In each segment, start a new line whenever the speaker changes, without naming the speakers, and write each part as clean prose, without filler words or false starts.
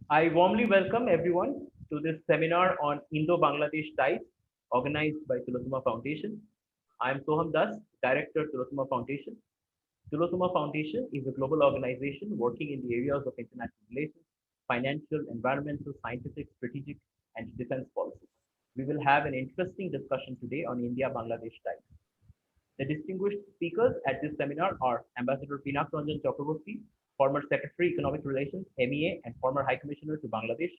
I warmly welcome everyone to this seminar on Indo-Bangladesh ties organized by Tillotoma Foundation. I am Soham Das, Director, Tillotoma Foundation. Tillotoma Foundation is a global organization working in the areas of international relations, financial, environmental, scientific, strategic, and defense policy. We will have an interesting discussion today on India-Bangladesh ties. The distinguished speakers at this seminar are Ambassador Pinak Ranjan Chakravarty, former Secretary Economic Relations, MEA, and former High Commissioner to Bangladesh;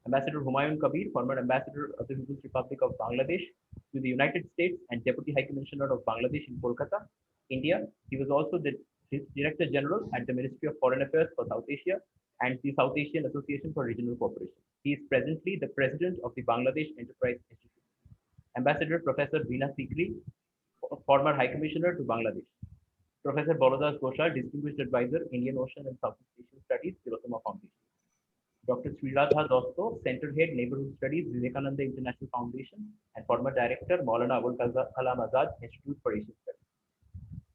Ambassador Humayun Kabir, former Ambassador of the People's Republic of Bangladesh to the United States and Deputy High Commissioner of Bangladesh in Kolkata, India. He was also the Director General at the Ministry of Foreign Affairs for South Asia and the South Asian Association for Regional Cooperation. He is presently the President of the Bangladesh Enterprise Institute. Ambassador Professor Veena Sikri, former High Commissioner to Bangladesh. Professor Baladas Ghoshal, Distinguished Advisor, Indian Ocean and Southeast Asian Studies, Tillotoma Foundation. Dr. Sreeradha Dosto, Center Head, Neighbourhood Studies, Vivekananda International Foundation, and former Director, Maulana Abul Kalam Azad, Institute for Asian Studies.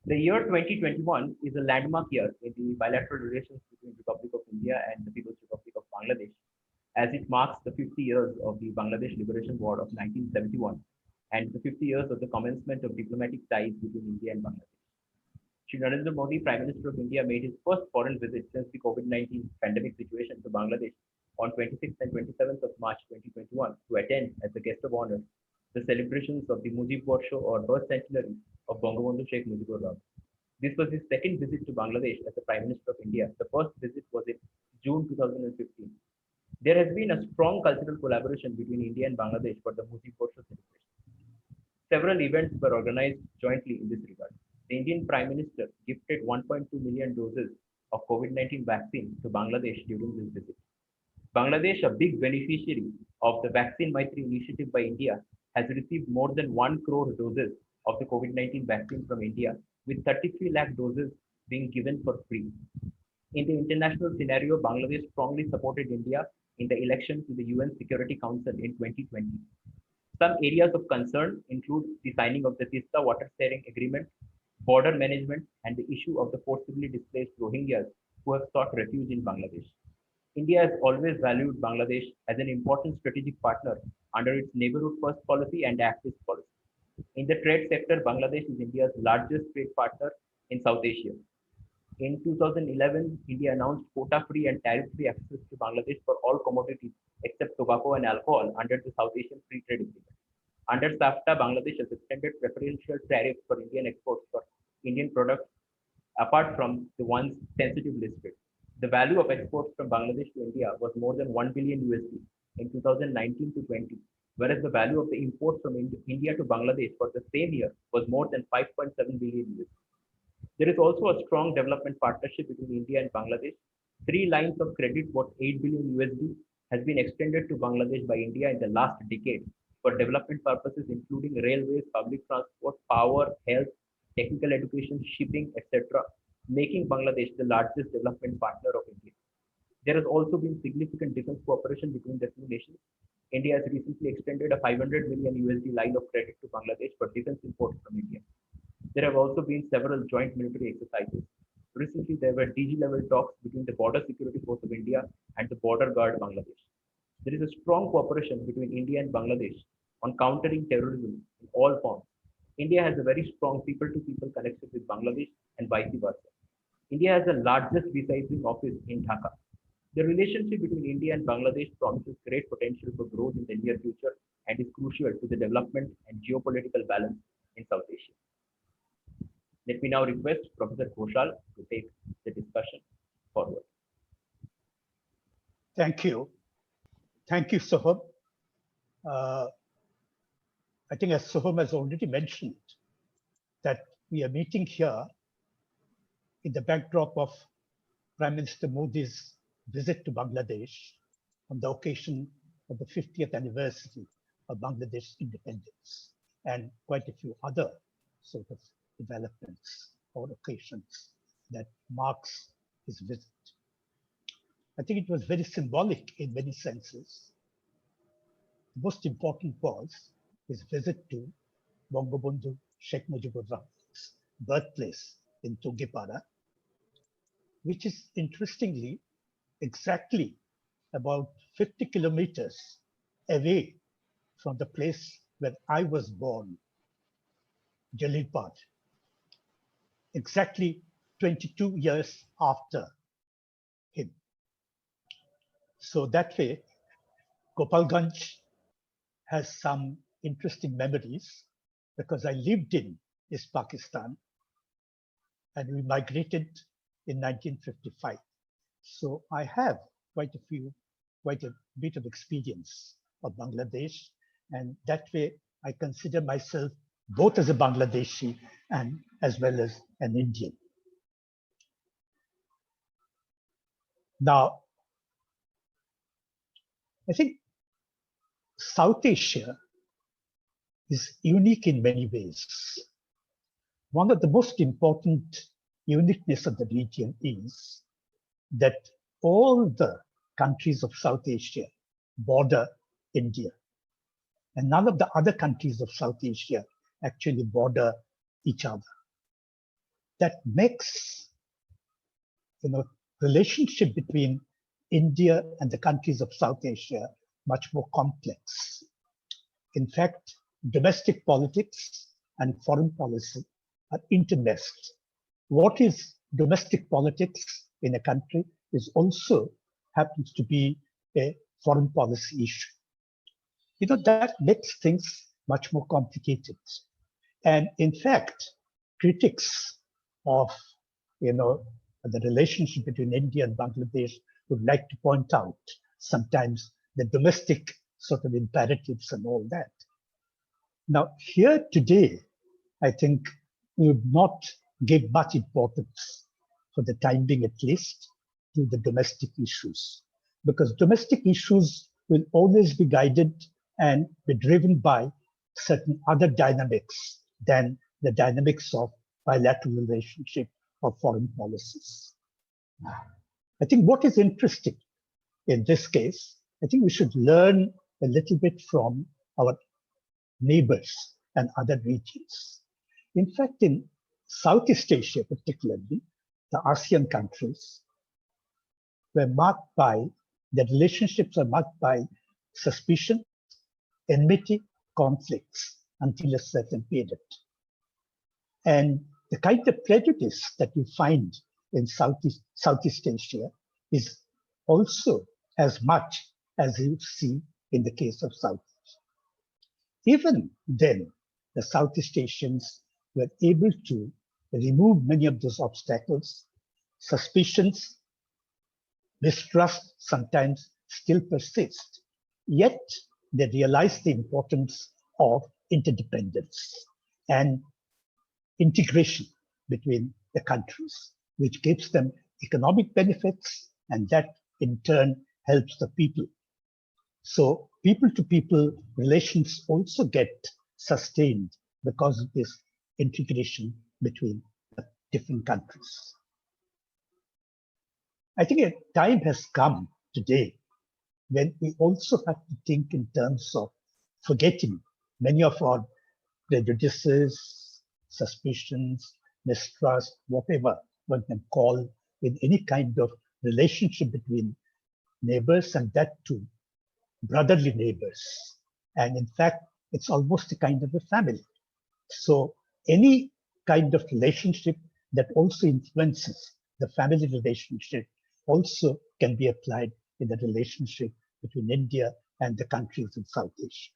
The year 2021 is a landmark year in the bilateral relations between Republic of India and the People's Republic of Bangladesh, as it marks the 50 years of the Bangladesh Liberation War of 1971 and the 50 years of the commencement of diplomatic ties between India and Bangladesh. Shri Narendra Modi, Prime Minister of India, made his first foreign visit since the COVID-19 pandemic situation to Bangladesh on 26th and 27th of March 2021 to attend as the guest of honor the celebrations of the Mujib Varsho or birth centenary of Bangabandhu Sheikh Mujibur Rahman. This was his second visit to Bangladesh as the Prime Minister of India. The first visit was in June 2015. There has been a strong cultural collaboration between India and Bangladesh for the Mujib Varsho celebration. Several events were organized jointly in this regard. The Indian Prime Minister gifted 1.2 million doses of COVID-19 vaccine to Bangladesh during this visit. Bangladesh, a big beneficiary of the Vaccine Maitri initiative by India, has received more than 1 crore doses of the COVID-19 vaccine from India, with 33 lakh doses being given for free. In the international scenario, Bangladesh strongly supported India in the election to the UN Security Council in 2020. Some areas of concern include the signing of the Tista water sharing agreement, border management, and the issue of the forcibly displaced Rohingyas who have sought refuge in Bangladesh. India has always valued Bangladesh as an important strategic partner under its Neighbourhood First policy and Act East policy. In the trade sector, Bangladesh is India's largest trade partner in South Asia. In 2011, India announced quota-free and tariff-free access to Bangladesh for all commodities except tobacco and alcohol under the South Asian Free Trade Agreement. Under SAFTA, Bangladesh has extended preferential tariffs for Indian exports for Indian products apart from the ones sensitive listed. The value of exports from Bangladesh to India was more than 1 billion USD in 2019 to 20, whereas the value of the imports from India to Bangladesh for the same year was more than 5.7 billion USD. There is also a strong development partnership between India and Bangladesh. Three lines of credit worth 8 billion USD has been extended to Bangladesh by India in the last decade for development purposes, including railways, public transport, power, health, technical education, shipping, etc., making Bangladesh the largest development partner of India. There has also been significant defense cooperation between the two nations. India has recently extended a 500 million USD line of credit to Bangladesh for defense imports from India. There have also been several joint military exercises. Recently, there were DG-level talks between the Border Security Force of India and the Border Guard Bangladesh. There is a strong cooperation between India and Bangladesh on countering terrorism in all forms. India has a very strong people-to-people connection with Bangladesh and vice versa. India has the largest visa issuing office in Dhaka. The relationship between India and Bangladesh promises great potential for growth in the near future and is crucial to the development and geopolitical balance in South Asia. Let me now request Professor Ghoshal to take the discussion forward.
Thank you. Thank you, Soham. I think as Soham has already mentioned, that we are meeting here in the backdrop of Prime Minister Modi's visit to Bangladesh on the occasion of the 50th anniversary of Bangladesh's independence and quite a few other sort of developments or occasions that marks his visit. I think it was very symbolic in many senses. The most important was his visit to Bangabandhu Sheikh Mujibur Rahman's birthplace in Tugipara, which is interestingly exactly about 50 kilometers away from the place where I was born, Jalilpad, exactly 22 years after him. So that way, Gopalganj has some interesting memories because I lived in East Pakistan and we migrated in 1955. So I have quite a bit of experience of Bangladesh, and that way I consider myself both as a Bangladeshi and as well as an Indian. Now, I think South Asia is unique in many ways. One of the most important uniqueness of the region is that all the countries of South Asia border India, and none of the other countries of South Asia actually border each other. That makes, relationship between India and the countries of South Asia much more complex. In fact, domestic politics and foreign policy are intermeshed. What is domestic politics in a country is also happens to be a foreign policy issue. That makes things much more complicated. And in fact, critics of, the relationship between India and Bangladesh would like to point out sometimes the domestic sort of imperatives and all that. Now, here today, I think we would not give much importance, for the time being at least, to the domestic issues, because domestic issues will always be guided and be driven by certain other dynamics than the dynamics of bilateral relationship or foreign policies. I think what is interesting in this case, I think we should learn a little bit from our neighbors and other regions. In fact, in Southeast Asia, particularly, the ASEAN countries were marked by, their relationships are marked by suspicion, enmity, conflicts until a certain period. And the kind of prejudice that you find in Southeast Asia is also as much as you see in the case of South Asia. Even then, the Southeast Asians were able to remove many of those obstacles. Suspicions, mistrust sometimes still persist, yet they realize the importance of interdependence and integration between the countries, which gives them economic benefits, and that in turn helps the people. So people-to-people relations also get sustained because of this integration between the different countries. I think a time has come today when we also have to think in terms of forgetting many of our prejudices, suspicions, mistrust, whatever one can call in any kind of relationship between neighbors, and that too, brotherly neighbors. And in fact, it's almost a kind of a family. So any kind of relationship that also influences the family relationship also can be applied in the relationship between India and the countries in South Asia.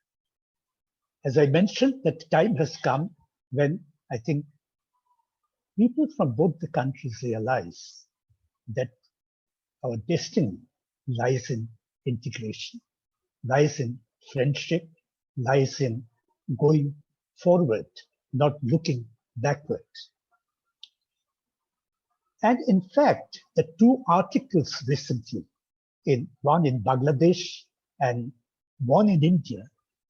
As I mentioned, that time has come when I think people from both the countries realize that our destiny lies in integration, lies in friendship, lies in going forward, not looking backwards. And in fact, the two articles recently, one in Bangladesh and one in India,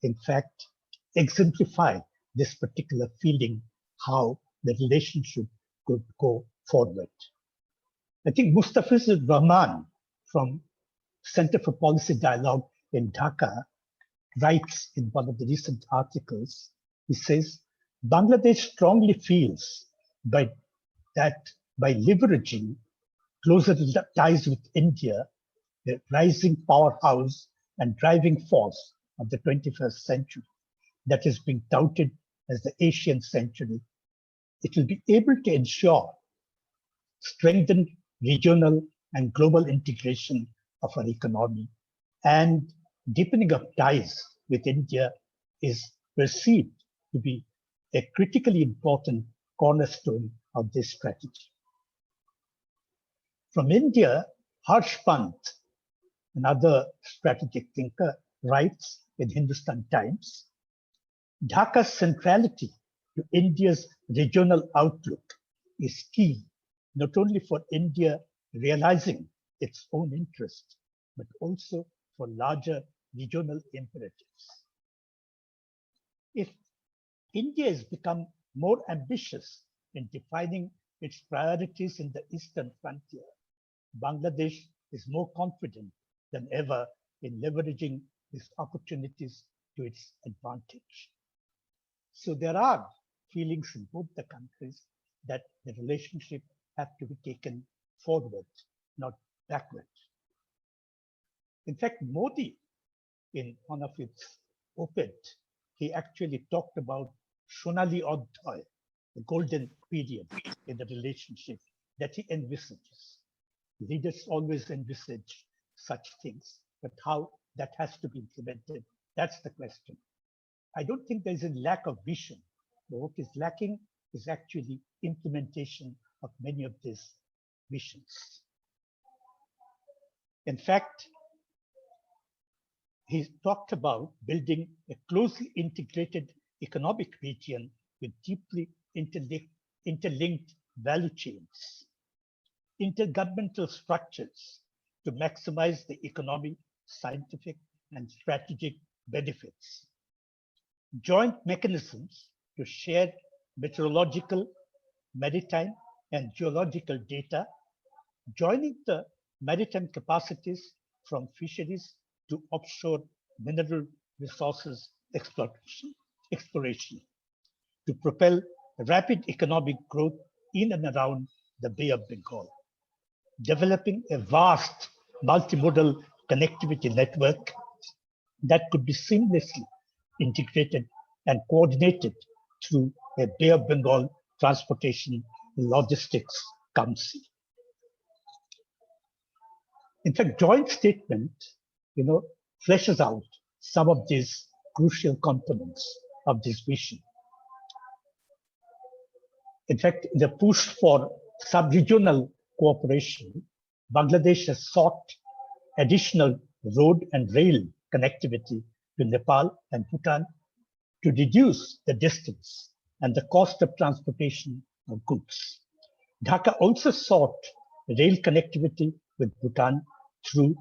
in fact, exemplify this particular feeling, how the relationship could go forward. I think Mustafizur Rahman from Center for Policy Dialogue in Dhaka writes in one of the recent articles, he says, Bangladesh strongly feels that by leveraging closer ties with India, the rising powerhouse and driving force of the 21st century that is being touted as the Asian century, it will be able to ensure strengthened regional and global integration of our economy, and deepening of ties with India is perceived to be a critically important cornerstone of this strategy. From India, Harsh Pant, another strategic thinker, writes in Hindustan Times, Dhaka's centrality to India's regional outlook is key not only for India realizing its own interests, but also for larger regional imperatives. If India has become more ambitious in defining its priorities in the eastern frontier, Bangladesh is more confident than ever in leveraging these opportunities to its advantage. So there are feelings in both the countries that the relationship have to be taken forward, not backward. In fact, Modi, in one of its op-ed, he actually talked about Sonali Adhyay, the golden period in the relationship that he envisages. Leaders always envisage such things, but how that has to be implemented, that's the question. I don't think there's a lack of vision, but what is lacking is actually implementation of many of these visions. In fact, he talked about building a closely integrated economic region with deeply interlinked value chains, intergovernmental structures to maximize the economic, scientific, and strategic benefits, joint mechanisms to share meteorological, maritime, and geological data, joining the maritime capacities from fisheries to offshore mineral resources exploration to propel rapid economic growth in and around the Bay of Bengal, developing a vast multimodal connectivity network that could be seamlessly integrated and coordinated through a Bay of Bengal Transportation Logistics Council. In fact, joint statement, fleshes out some of these crucial components of this vision. In fact, in the push for sub-regional cooperation, Bangladesh has sought additional road and rail connectivity to Nepal and Bhutan to reduce the distance and the cost of transportation of goods. Dhaka also sought rail connectivity with Bhutan through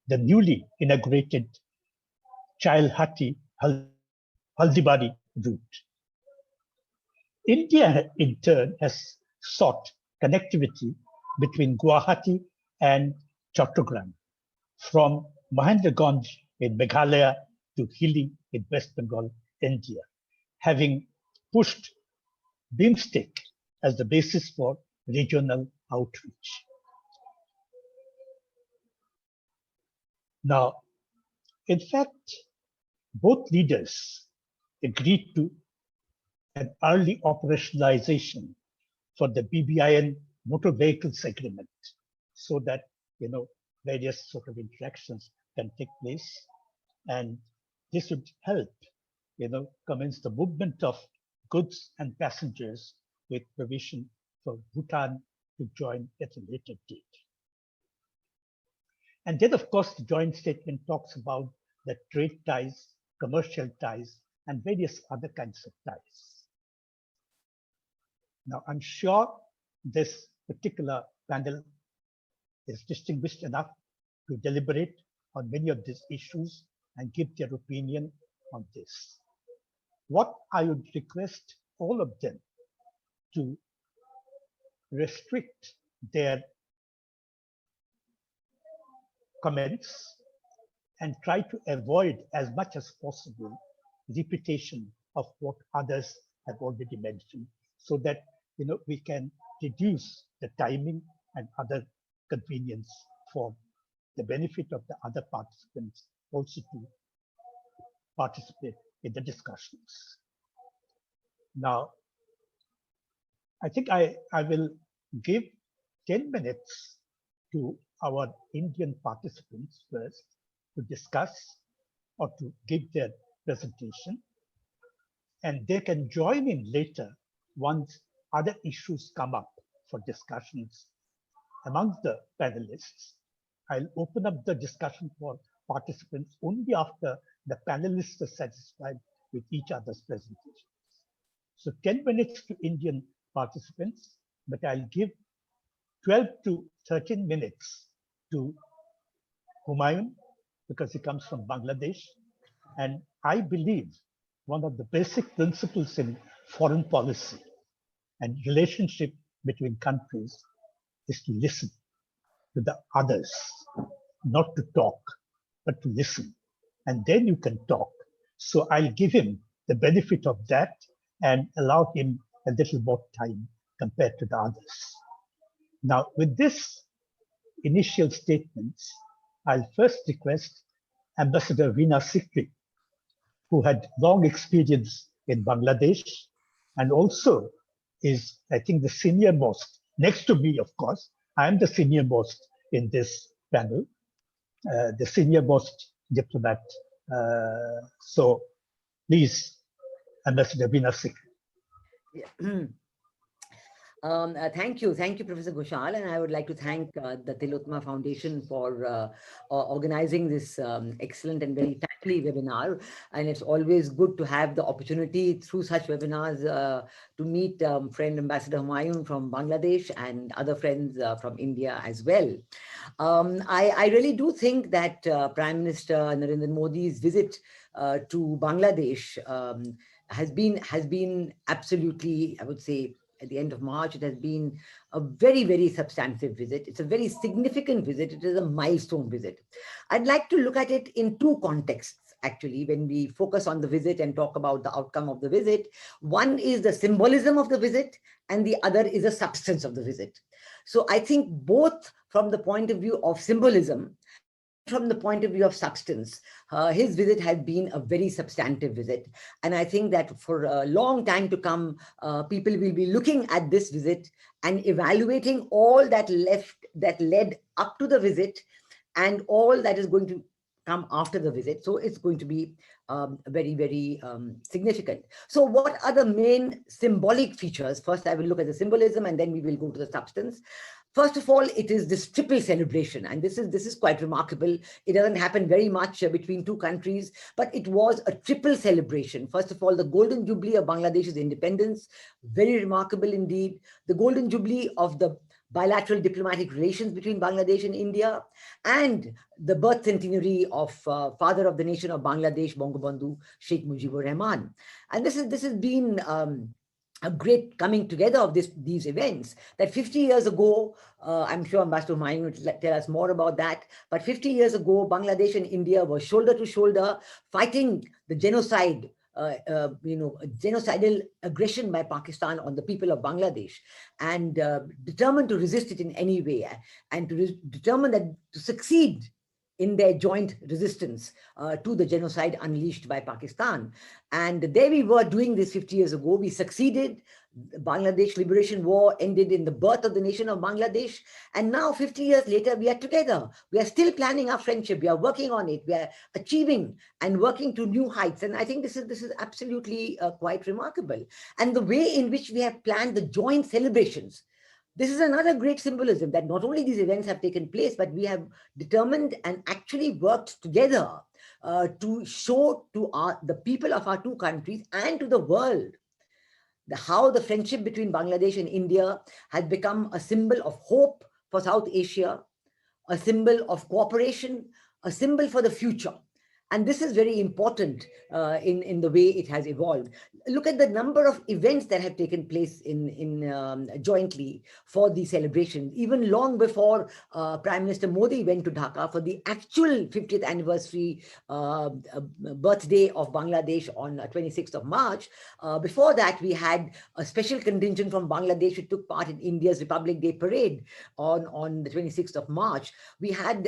the newly inaugurated Chailhati-Haldibari route. India, in turn, has sought connectivity between Guwahati and Chattogram, from Mahendraganj in Meghalaya to Hili in West Bengal, India, having pushed BIMSTEC as the basis for regional outreach. Now, in fact, both leaders agreed to an early operationalization for the BBIN motor vehicles agreement so that, various sort of interactions can take place. And this would help, commence the movement of goods and passengers with provision for Bhutan to join at a later date. And then, of course, the joint statement talks about the trade ties, commercial ties, and various other kinds of ties. Now, I'm sure this particular panel is distinguished enough to deliberate on many of these issues and give their opinion on this. What I would request all of them to restrict their comments and try to avoid as much as possible repetition of what others have already mentioned, so that we can reduce the timing and other convenience for the benefit of the other participants also to participate in the discussions. Now, I think I will give 10 minutes to our Indian participants first to discuss or to give their presentation, and they can join in later once other issues come up for discussions amongst the panelists. I'll open up the discussion for participants only after the panelists are satisfied with each other's presentations. So 10 minutes to Indian participants, but I'll give 12 to 13 minutes to Humayun because he comes from Bangladesh. And I believe one of the basic principles in foreign policy and relationship between countries is to listen to the others, not to talk, but to listen. And then you can talk. So I'll give him the benefit of that and allow him a little more time compared to the others. Now, with this initial statements, I'll first request Ambassador Veena Sikri, who had long experience in Bangladesh and also is, I think, the senior most, next to me, of course. I'm the senior most in this panel, the senior most diplomat. So please, Ambassador Veena Sikri.
Yeah. Thank you, Professor Ghoshal, and I would like to thank the Tillotoma Foundation for organizing this excellent and very timely webinar. And it's always good to have the opportunity through such webinars to meet friend Ambassador Humayun from Bangladesh and other friends from India as well. I really do think that Prime Minister Narendra Modi's visit to Bangladesh has been absolutely, I would say, at the end of March, it has been a very, very substantive visit. It's a very significant visit. It is a milestone visit. I'd like to look at it in two contexts, actually, when we focus on the visit and talk about the outcome of the visit. One is the symbolism of the visit, and the other is the substance of the visit. So I think both from the point of view of symbolism, from the point of view of substance, his visit has been a very substantive visit. And I think that for a long time to come, people will be looking at this visit and evaluating all that led up to the visit and all that is going to come after the visit. So it's going to be very, very significant. So what are the main symbolic features? First, I will look at the symbolism and then we will go to the substance. First of all, it is this triple celebration, and this is quite remarkable. It doesn't happen very much between two countries, but it was a triple celebration. First of all, the Golden Jubilee of Bangladesh's independence, very remarkable indeed. The Golden Jubilee of the bilateral diplomatic relations between Bangladesh and India, and the birth centenary of father of the nation of Bangladesh, Bangabandhu Sheikh Mujibur Rahman. And this has been a great coming together of these events, that 50 years ago, I'm sure Ambassador Humayun will tell us more about that, but 50 years ago, Bangladesh and India were shoulder to shoulder fighting the genocide, genocidal aggression by Pakistan on the people of Bangladesh, and determined to resist it in any way, and determined that to succeed in their joint resistance to the genocide unleashed by Pakistan. And there we were doing this 50 years ago. We succeeded. The Bangladesh Liberation War ended in the birth of the nation of Bangladesh. And now 50 years later, we are together. We are still planning our friendship. We are working on it. We are achieving and working to new heights. And I think this is absolutely quite remarkable. And the way in which we have planned the joint celebrations, this is another great symbolism, that not only these events have taken place, but we have determined and actually worked together to show to the people of our two countries and to the world how the friendship between Bangladesh and India has become a symbol of hope for South Asia, a symbol of cooperation, a symbol for the future. And this is very important in the way it has evolved. Look at the number of events that have taken place in jointly for the celebration, even long before Prime Minister Modi went to Dhaka for the actual 50th anniversary birthday of Bangladesh on 26th of March. Before that, we had a special contingent from Bangladesh who took part in India's Republic Day parade on the 26th of March. We had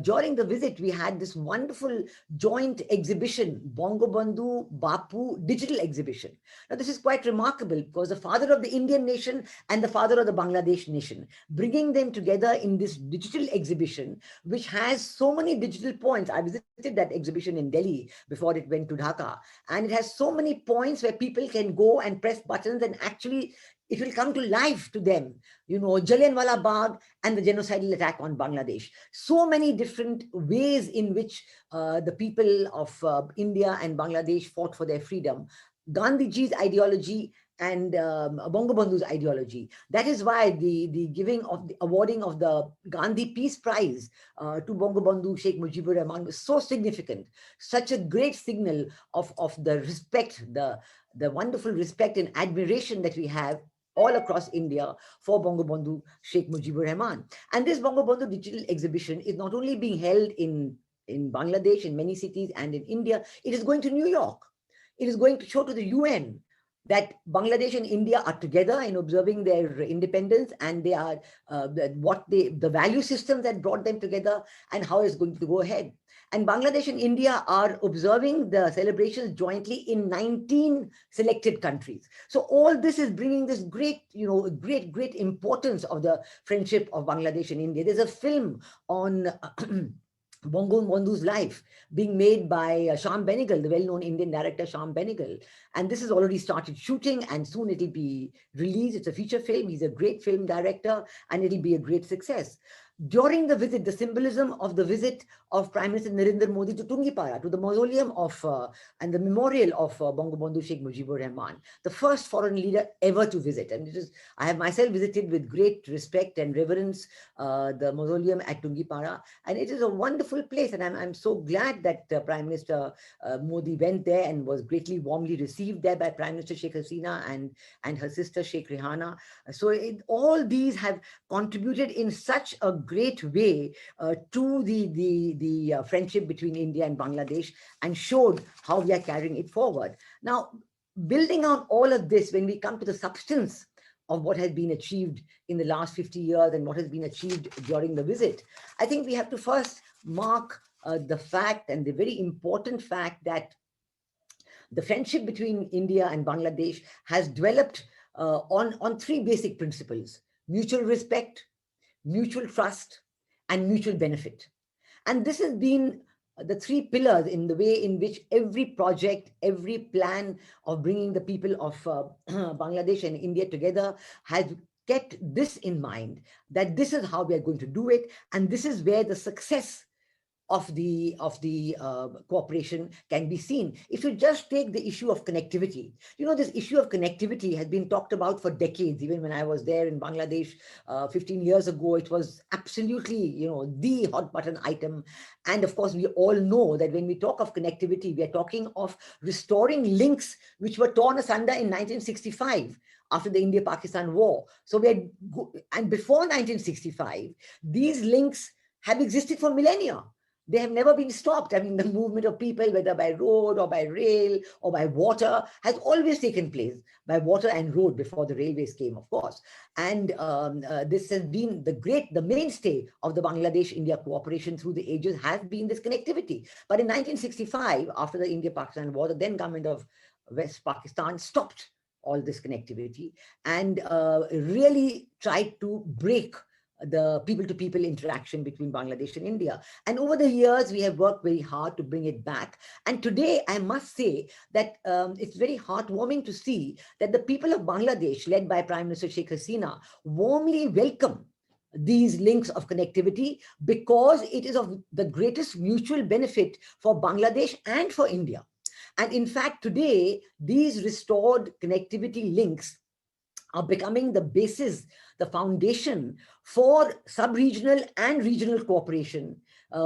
during the visit, we had this wonderful joint exhibition, Bongo Bandhu Bapu digital exhibition. Now, this is quite remarkable because the father of the Indian nation and the father of the Bangladesh nation, bringing them together in this digital exhibition, which has so many digital points. I visited that exhibition in Delhi before it went to Dhaka, and it has so many points where people can go and press buttons and actually it will come to life to them. You know, Jallianwala Bagh and the genocidal attack on Bangladesh. So many different ways in which the people of India and Bangladesh fought for their freedom. Gandhiji's ideology and Bongo Bandhu's ideology. That is why the awarding of the Gandhi Peace Prize to Bongo Bandhu Sheikh Mujibur Rahman was so significant, such a great signal of the respect, the wonderful respect and admiration that we have all across India for Bongo Bandhu Sheikh Mujibur Rahman. And this Bongo Bandhu digital exhibition is not only being held in Bangladesh, in many cities, and in India, it is going to New York. It is going to show to the UN that Bangladesh and India are together in observing their independence, and they are the value systems that brought them together and how it's going to go ahead. And Bangladesh and India are observing the celebrations jointly in 19 selected countries. So all this is bringing this great, great importance of the friendship of Bangladesh and India. There's a film on Bongo Bandhu's life being made by Shyam Benegal, the well-known Indian director Shyam Benegal. And this has already started shooting and soon it'll be released. It's a feature film. He's a great film director and it'll be a great success. During the visit, the symbolism of the visit of Prime Minister Narendra Modi to Tungipara, to the mausoleum of and the memorial of Bongo Bandhu Sheikh Mujibur Rahman, the first foreign leader ever to visit. And I have myself visited with great respect and reverence the mausoleum at Tungipara, and it is a wonderful place. And I'm so glad that Prime Minister Modi went there and was greatly warmly received there by Prime Minister Sheikh Hasina and her sister Sheikh Rehana. So all these have contributed in such a great way to the friendship between India and Bangladesh, and showed how we are carrying it forward. Now, building on all of this, when we come to the substance of what has been achieved in the last 50 years and what has been achieved during the visit, I think we have to first mark the fact, and the very important fact, that the friendship between India and Bangladesh has developed on three basic principles: mutual respect, mutual trust, and mutual benefit. And this has been the three pillars in the way in which every project, every plan of bringing the people of Bangladesh and India together has kept this in mind, that this is how we are going to do it, and this is where the success of the cooperation can be seen. If you just take the issue of connectivity, this issue of connectivity has been talked about for decades. Even when I was there in Bangladesh 15 years ago, it was absolutely, the hot button item. And of course, we all know that when we talk of connectivity, we are talking of restoring links which were torn asunder in 1965 after the India-Pakistan war. So and before 1965, these links have existed for millennia. They have never been stopped. I mean, the movement of people, whether by road or by rail or by water, has always taken place by water and road before the railways came, of course. And this has been the mainstay of the Bangladesh-India cooperation through the ages, has been this connectivity. But in 1965, after the India-Pakistan war, the then government of West Pakistan stopped all this connectivity and really tried to break the people-to-people interaction between Bangladesh and India. And over the years, we have worked very hard to bring it back. And today, I must say that it's very heartwarming to see that the people of Bangladesh, led by Prime Minister Sheikh Hasina, warmly welcome these links of connectivity, because it is of the greatest mutual benefit for Bangladesh and for India. And in fact, today, these restored connectivity links are becoming the basis, the foundation for sub-regional and regional cooperation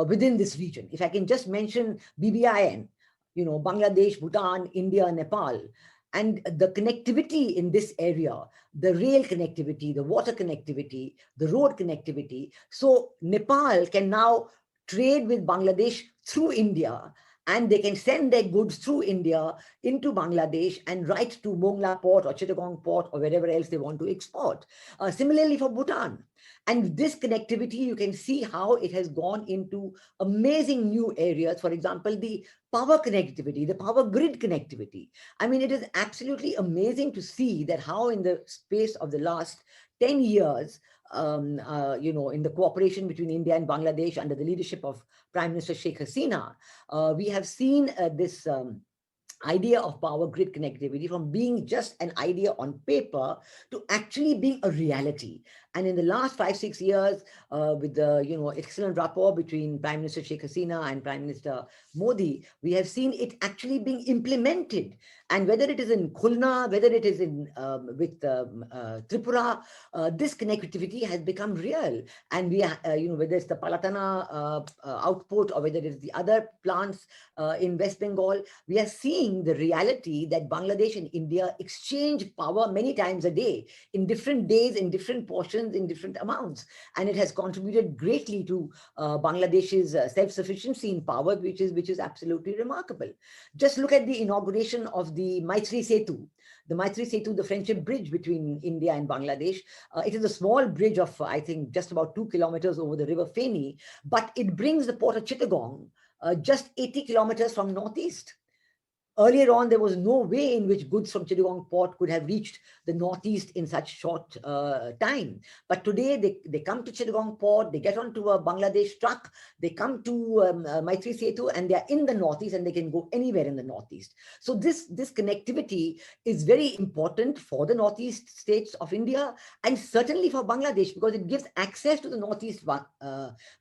within this region. If I can just mention BBIN, Bangladesh, Bhutan, India, Nepal, and the connectivity in this area, the rail connectivity, the water connectivity, the road connectivity. So Nepal can now trade with Bangladesh through India, and they can send their goods through India into Bangladesh and right to Mongla port or Chittagong port or wherever else they want to export. Similarly for Bhutan. And this connectivity, you can see how it has gone into amazing new areas. For example, the power connectivity, the power grid connectivity. I mean, it is absolutely amazing to see that how in the space of the last 10 years, in the cooperation between India and Bangladesh under the leadership of Prime Minister Sheikh Hasina, we have seen this idea of power grid connectivity from being just an idea on paper to actually being a reality. And in the last 5-6 years, with the excellent rapport between Prime Minister Sheikh Hasina and Prime Minister Modi, we have seen it actually being implemented. And whether it is in Khulna, whether it is in with Tripura, this connectivity has become real. And we, whether it's the Palatana output or whether it is the other plants in West Bengal, we are seeing the reality that Bangladesh and India exchange power many times a day, in different days, in different portions, in different amounts. And it has contributed greatly to Bangladesh's self-sufficiency in power, which is absolutely remarkable. Just look at the inauguration of the Maitri Setu. The Maitri Setu, the friendship bridge between India and Bangladesh. It is a small bridge of, I think, just about 2 kilometers over the river Feni, but it brings the port of Chittagong just 80 kilometers from northeast. Earlier on, there was no way in which goods from Chittagong port could have reached the northeast in such short time. But today, they come to Chittagong port, they get onto a Bangladesh truck, they come to Maitri Setu, and they are in the northeast, and they can go anywhere in the northeast. So this connectivity is very important for the northeast states of India, and certainly for Bangladesh, because it gives access to the northeast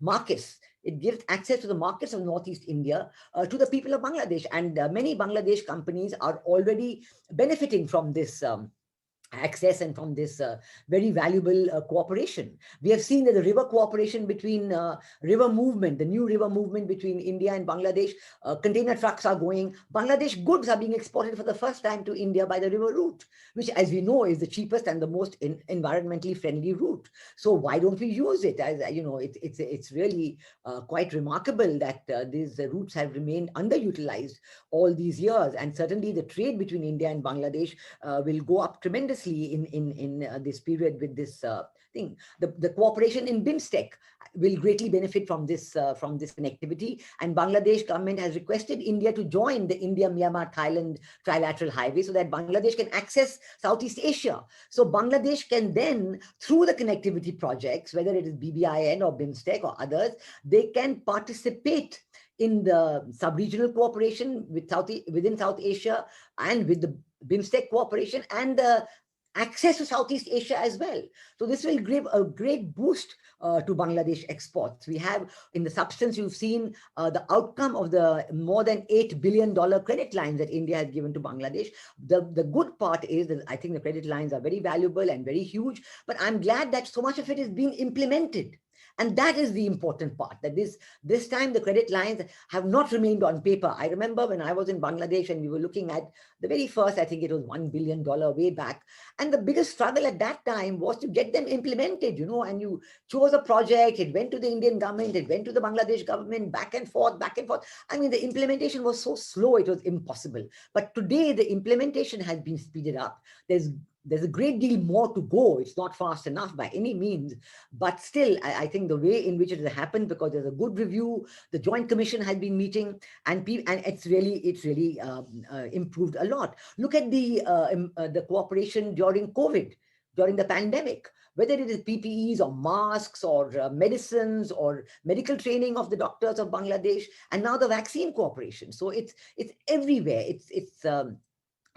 markets. It gives access to the markets of Northeast India to the people of Bangladesh. And many Bangladesh companies are already benefiting from this access and from this very valuable cooperation. We have seen that the river cooperation between river movement, the new river movement between India and Bangladesh, container trucks are going. Bangladesh goods are being exported for the first time to India by the river route, which, as we know, is the cheapest and the most environmentally friendly route. So why don't we use it? As it's really quite remarkable that these routes have remained underutilized all these years. And certainly the trade between India and Bangladesh will go up tremendously in this period with this thing. The cooperation in BIMSTEC will greatly benefit from this connectivity. And Bangladesh government has requested India to join the India-Myanmar-Thailand trilateral highway so that Bangladesh can access Southeast Asia. So Bangladesh can then, through the connectivity projects, whether it is BBIN or BIMSTEC or others, they can participate in the sub-regional cooperation within South Asia and with the BIMSTEC cooperation and the access to Southeast Asia as well. So this will give a great boost to Bangladesh exports. We have, in the substance, you've seen the outcome of the more than $8 billion credit lines that India has given to Bangladesh. The good part is that I think the credit lines are very valuable and very huge, but I'm glad that so much of it is being implemented. And that is the important part, that this time the credit lines have not remained on paper. I remember when I was in Bangladesh and we were looking at the very first, I think it was $1 billion way back. And the biggest struggle at that time was to get them implemented, and you chose a project, it went to the Indian government, it went to the Bangladesh government, back and forth. I mean, the implementation was so slow, it was impossible. But today the implementation has been speeded up. There's a great deal more to go. It's not fast enough by any means, but still, I think the way in which it has happened, because there's a good review, the Joint Commission has been meeting, and it's really improved a lot. Look at the cooperation during COVID, during the pandemic, whether it is PPEs or masks or medicines or medical training of the doctors of Bangladesh, and now the vaccine cooperation. So it's everywhere. It's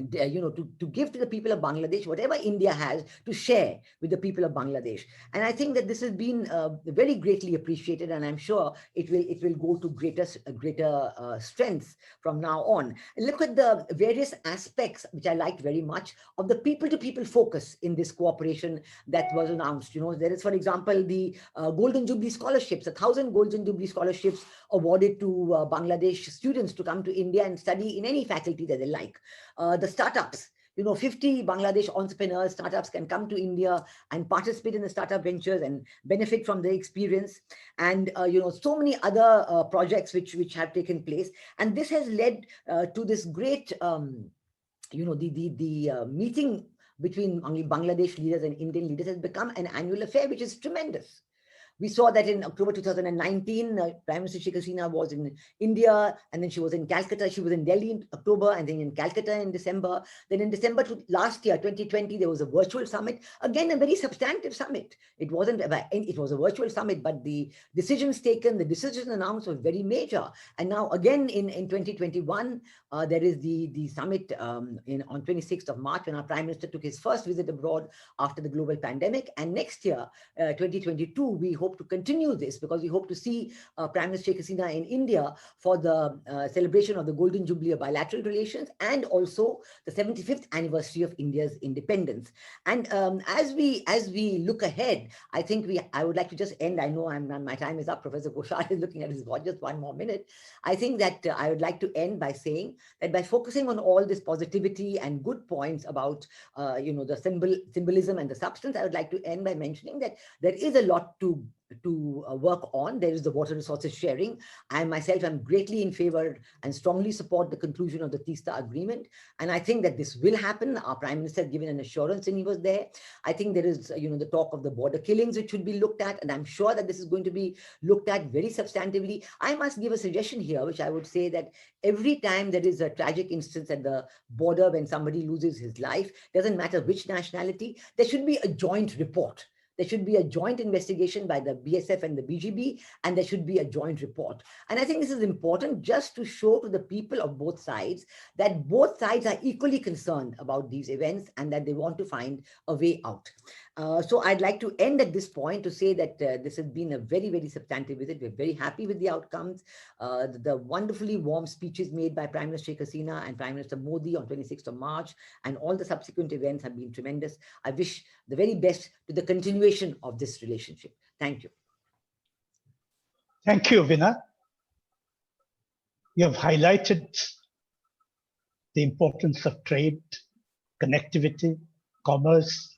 to give to the people of Bangladesh whatever India has to share with the people of Bangladesh. And I think that this has been very greatly appreciated, and I'm sure it will go to greater strength from now on. And look at the various aspects which I liked very much of the people-to-people focus in this cooperation that was announced. There is, for example, the Golden Jubilee scholarships, 1,000 Golden Jubilee scholarships awarded to Bangladesh students to come to India and study in any faculty that they like. The startups, 50 Bangladesh entrepreneurs, startups can come to India and participate in the startup ventures and benefit from the experience. And, so many other projects which have taken place. And this has led to this great, the meeting between Bangladesh leaders and Indian leaders has become an annual affair, which is tremendous. We saw that in October 2019, Prime Minister Sheikh Hasina was in India, and then she was in Calcutta. She was in Delhi in October, and then in Calcutta in December. Then in December last year, 2020, there was a virtual summit. Again, a very substantive summit. It was a virtual summit, but the decisions taken, the decisions announced were very major. And now again in 2021, there is the summit on 26th of March, when our Prime Minister took his first visit abroad after the global pandemic. And next year, 2022, we hope to continue this, because we hope to see Prime Minister Sheikh Hasina in India for the celebration of the Golden Jubilee of bilateral relations, and also the 75th anniversary of India's independence. And as we look ahead, I think I would like to just end. I know my time is up. Professor Ghoshal is looking at his watch, just one more minute. I think that I would like to end by saying that by focusing on all this positivity and good points about the symbolism and the substance, I would like to end by mentioning that there is a lot to work on. There is the water resources sharing. I myself am greatly in favor and strongly support the conclusion of the Teesta agreement. And I think that this will happen. Our Prime Minister had given an assurance when he was there. I think there is, the talk of the border killings, which should be looked at. And I'm sure that this is going to be looked at very substantively. I must give a suggestion here, which I would say that every time there is a tragic instance at the border when somebody loses his life, doesn't matter which nationality, there should be a joint report. There should be a joint investigation by the BSF and the BGB, and there should be a joint report. And I think this is important just to show to the people of both sides that both sides are equally concerned about these events and that they want to find a way out. So I'd like to end at this point to say that this has been a very, very substantive visit. We're very happy with the outcomes. The wonderfully warm speeches made by Prime Minister Sheikh Hasina and Prime Minister Modi on 26th of March, and all the subsequent events have been tremendous. I wish the very best to the continuation of this relationship. Thank you.
Thank you, Veena. You have highlighted the importance of trade, connectivity, commerce,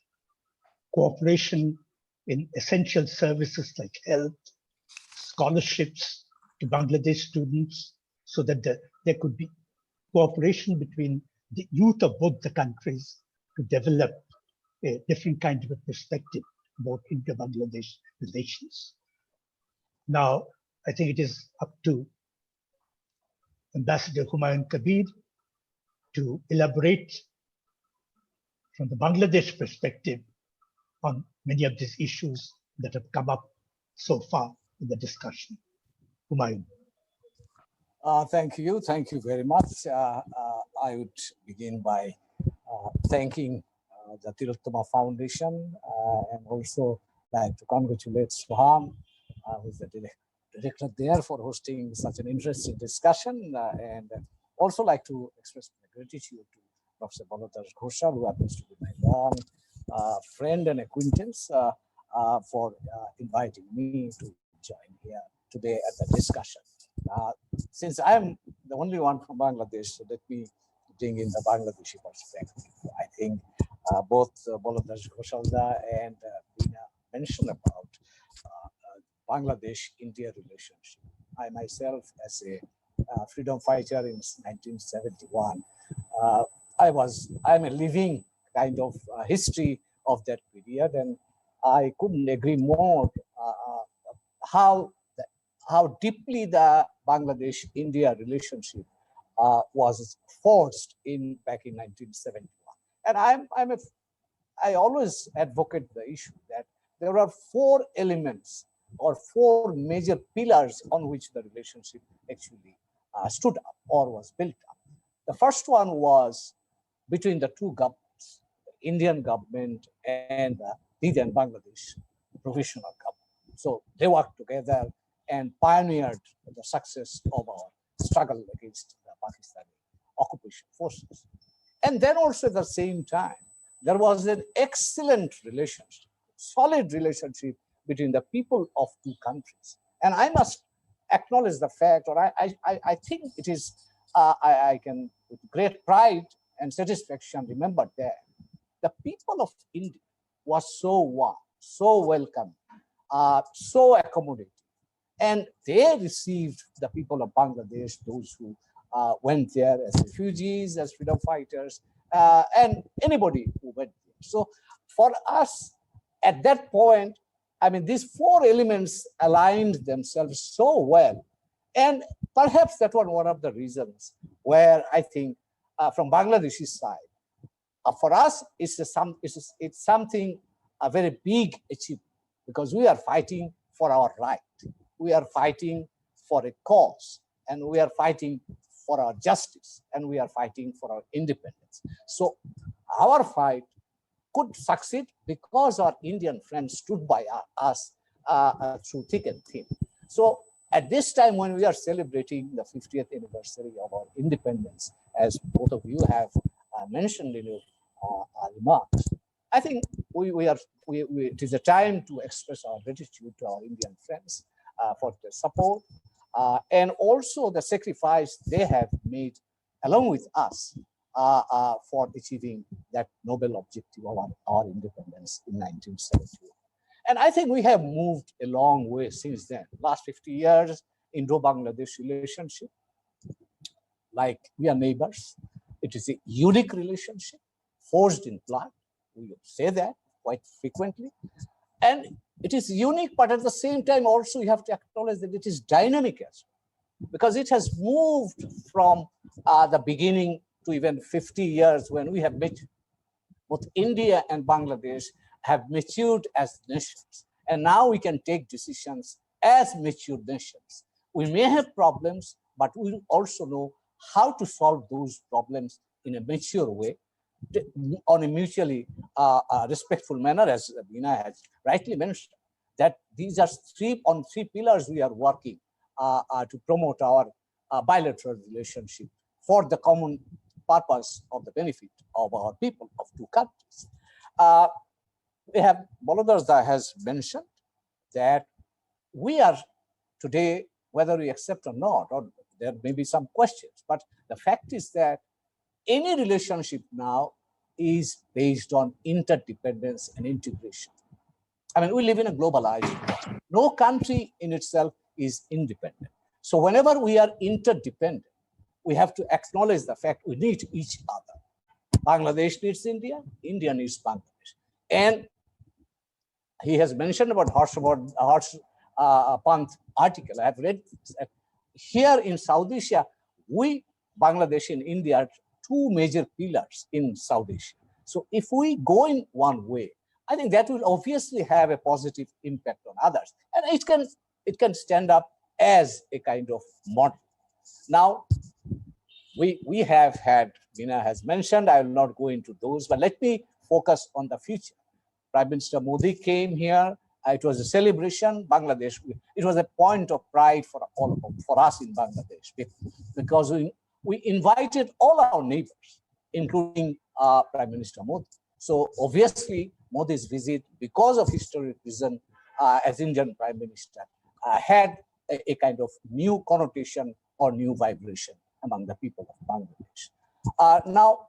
cooperation in essential services like health, scholarships to Bangladesh students, so that there could be cooperation between the youth of both the countries to develop a different kind of a perspective about Indo-Bangladesh relations. Now, I think it is up to Ambassador Humayun Kabir to elaborate from the Bangladesh perspective on many of these issues that have come up so far in the discussion. Humayun.
Thank you very much. I would begin by thanking the Tillotoma Foundation and also like to congratulate Soham, who is the director there, for hosting such an interesting discussion, and also like to express my gratitude to Professor Baladas Ghoshal, who happens to be my long friend and acquaintance, for inviting me to join here today at the discussion. Since I'm the only one from Bangladesh, so let me bring in the Bangladeshi perspective. I think both Baladas Ghoshal and Veena mentioned about Bangladesh-India relationship. I myself, as a freedom fighter in 1971, I'm a living kind of history of that period, and I couldn't agree more how deeply the Bangladesh-India relationship was forged back in 1971. And I always advocate the issue that there are four elements or four major pillars on which the relationship actually stood up or was built up. The first one was between the two governments, the Indian government and the Indian Bangladesh provisional government. So they worked together and pioneered the success of our struggle against the Pakistani occupation forces. And then also at the same time, there was an excellent relationship, solid relationship between the people of two countries. And I must acknowledge the fact, or I think it is, I can with great pride and satisfaction remember that the people of India was so warm, so welcome, so accommodating. And they received the people of Bangladesh, those who went there as refugees, as freedom fighters, and anybody who went there. So for us, at that point, I mean, these four elements aligned themselves so well. And perhaps that was one of the reasons where I think from Bangladeshi side, for us, it's something, a very big achievement, because we are fighting for our right. We are fighting for a cause, and we are fighting for our justice, and we are fighting for our independence. So our fight could succeed because our Indian friends stood by us through thick and thin. So at this time when we are celebrating the 50th anniversary of our independence, as both of you have mentioned in your remarks, I think it is a time to express our gratitude to our Indian friends for their support and also the sacrifice they have made along with us for achieving that noble objective of our independence in 1971. And I think we have moved a long way since then. Last 50 years, Indo-Bangladesh relationship, like we are neighbors. It is a unique relationship, forged in blood. We say that quite frequently. And it is unique, but at the same time, also you have to acknowledge that it is dynamic as well, because it has moved from the beginning to even 50 years when we have met. Both India and Bangladesh have matured as nations. And now we can take decisions as mature nations. We may have problems, but we also know how to solve those problems in a mature way, on a mutually respectful manner, as Veena has rightly mentioned, that these are three pillars we are working to promote our bilateral relationship for the common purpose of the benefit of our people of two countries. We have, Baladas has mentioned that we are today, whether we accept or not, or there may be some questions, but the fact is that any relationship now is based on interdependence and integration. I mean, we live in a globalized world. No country in itself is independent. So whenever we are interdependent, we have to acknowledge the fact we need each other. Bangladesh needs India, India needs Bangladesh. And he has mentioned about Harsh Pant article. I have read this. Here in South Asia, we, Bangladesh and India, are two major pillars in South Asia. So if we go in one way, I think that will obviously have a positive impact on others. And it can stand up as a kind of model. Now, we have had, Veena has mentioned, I will not go into those, but let me focus on the future. Prime Minister Modi came here. It was a celebration. Bangladesh, it was a point of pride for us in Bangladesh, because we invited all our neighbors, including Prime Minister Modi. So obviously, Modi's visit, because of historic reason, as Indian Prime Minister, had a kind of new connotation or new vibration among the people of Bangladesh. Now,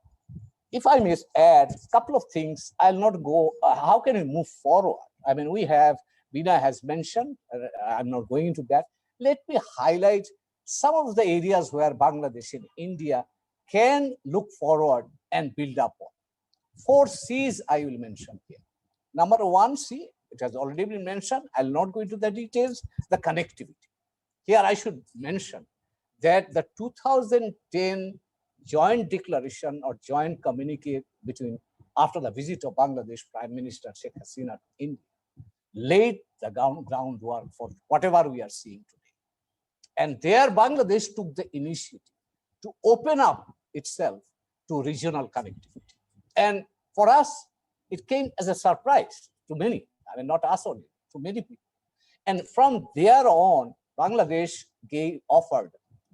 if I may add a couple of things, I'll not go, how can we move forward? I mean, we have, Veena has mentioned, I'm not going into that. Let me highlight some of the areas where Bangladesh and India can look forward and build up on. 4 C's I will mention here. Number 1 C, it has already been mentioned. I'll not go into the details, the connectivity. Here I should mention that the 2010 joint declaration or joint communique between, after the visit of Bangladesh Prime Minister Sheikh Hasina to India, laid the groundwork for whatever we are seeing today. And there Bangladesh took the initiative to open up itself to regional connectivity. And for us, it came as a surprise to many. I mean, not us only, to many people. And from there on, Bangladesh offered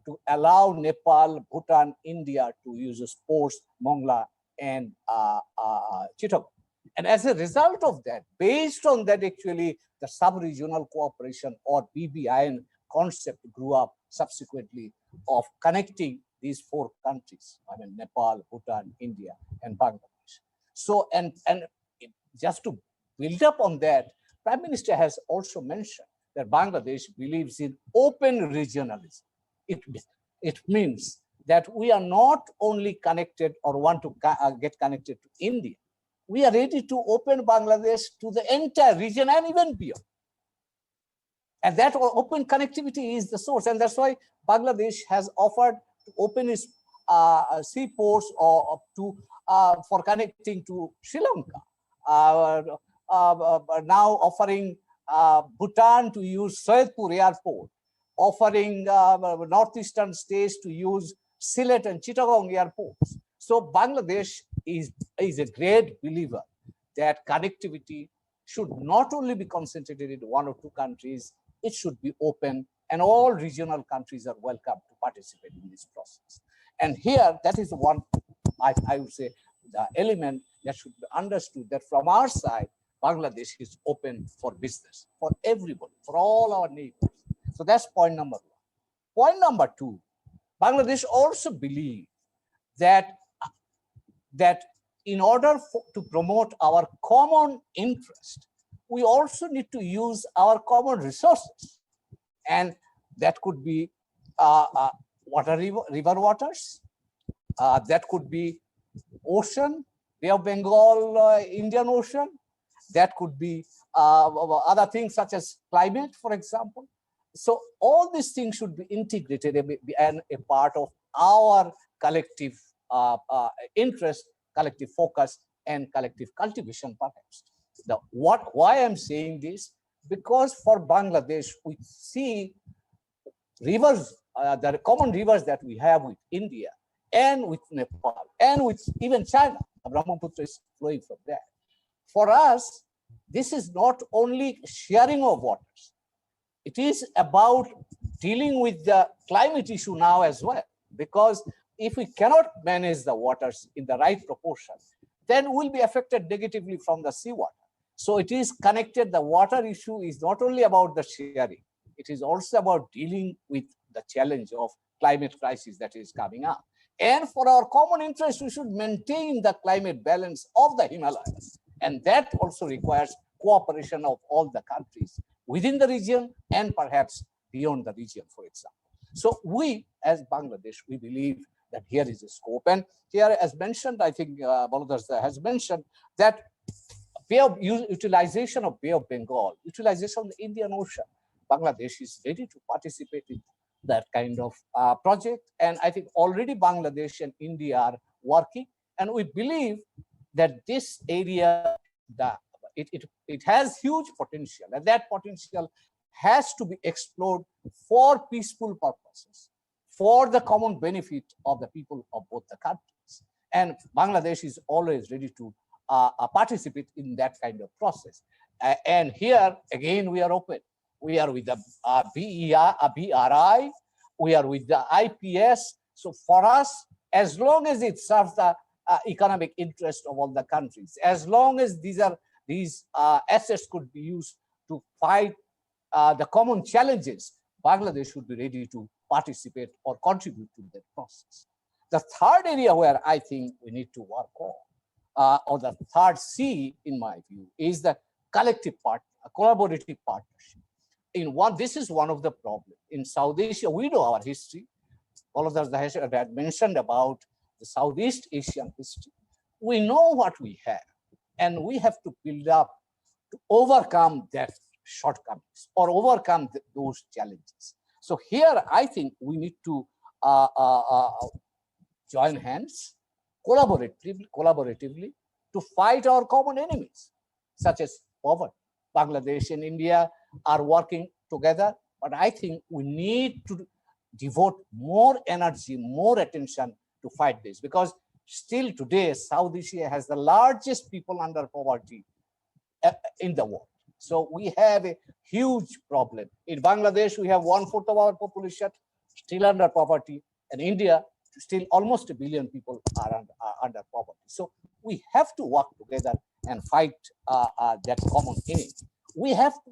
to allow Nepal, Bhutan, India to use sports, Mongla, and Chittagong. And as a result of that, based on that, actually, the sub-regional cooperation or BBIN concept grew up subsequently of connecting these four countries, I mean, Nepal, Bhutan, India, and Bangladesh. So, and just to build up on that, Prime Minister has also mentioned that Bangladesh believes in open regionalism. It means that we are not only connected or want to get connected to India. We are ready to open Bangladesh to the entire region and even beyond. And that open connectivity is the source. And that's why Bangladesh has offered to open its seaports or for connecting to Sri Lanka. Now offering Bhutan to use Soedpur Airport, offering northeastern states to use Sylhet and Chittagong airports. So Bangladesh is a great believer that connectivity should not only be concentrated in one or two countries, it should be open, and all regional countries are welcome to participate in this process. And here, that is one, I would say, the element that should be understood, that from our side, Bangladesh is open for business, for everybody, for all our neighbors. So that's point number one. Point number two, Bangladesh also believes that in order to promote our common interest, we also need to use our common resources. And that could be river waters, that could be ocean, Bay of Bengal, Indian Ocean, that could be other things such as climate, for example. So all these things should be integrated and a part of our collective interest, collective focus, and collective cultivation, perhaps. Why I'm saying this? Because for Bangladesh, we see rivers, the common rivers that we have with India and with Nepal and with even China. Brahmaputra is flowing from there. For us, this is not only sharing of waters. It is about dealing with the climate issue now as well. Because if we cannot manage the waters in the right proportion, then we'll be affected negatively from the seawater. So it is connected. The water issue is not only about the sharing, it is also about dealing with the challenge of climate crisis that is coming up. And for our common interest, we should maintain the climate balance of the Himalayas. And that also requires cooperation of all the countries within the region and perhaps beyond the region, for example. So we, as Bangladesh, we believe that here is a scope. And here, as mentioned, I think Baladas has mentioned that utilization of Bay of Bengal, utilization of the Indian Ocean, Bangladesh is ready to participate in that kind of project. And I think already Bangladesh and India are working. And we believe that this area, it has huge potential. And that potential has to be explored for peaceful purposes, for the common benefit of the people of both the countries. And Bangladesh is always ready to participate in that kind of process. And here, again, we are open. We are with the BRI, we are with the IPS. So for us, as long as it serves the economic interest of all the countries, as long as these assets could be used to fight the common challenges, Bangladesh should be ready to participate or contribute to that process. The third area where I think we need to work on, or the third C, in my view, is the collective collaborative partnership. This is one of the problems. In South Asia, we know our history. All of us had mentioned about the Southeast Asian history. We know what we have, and we have to build up to overcome that shortcomings or overcome those challenges. So here, I think we need to join hands collaboratively to fight our common enemies, such as poverty. Bangladesh and India are working together, but I think we need to devote more energy, more attention to fight this, because still today, South Asia has the largest people under poverty in the world. So we have a huge problem. In Bangladesh, we have 1/4 of our population still under poverty, and India, still almost 1 billion people are under poverty. So we have to work together and fight that common enemy.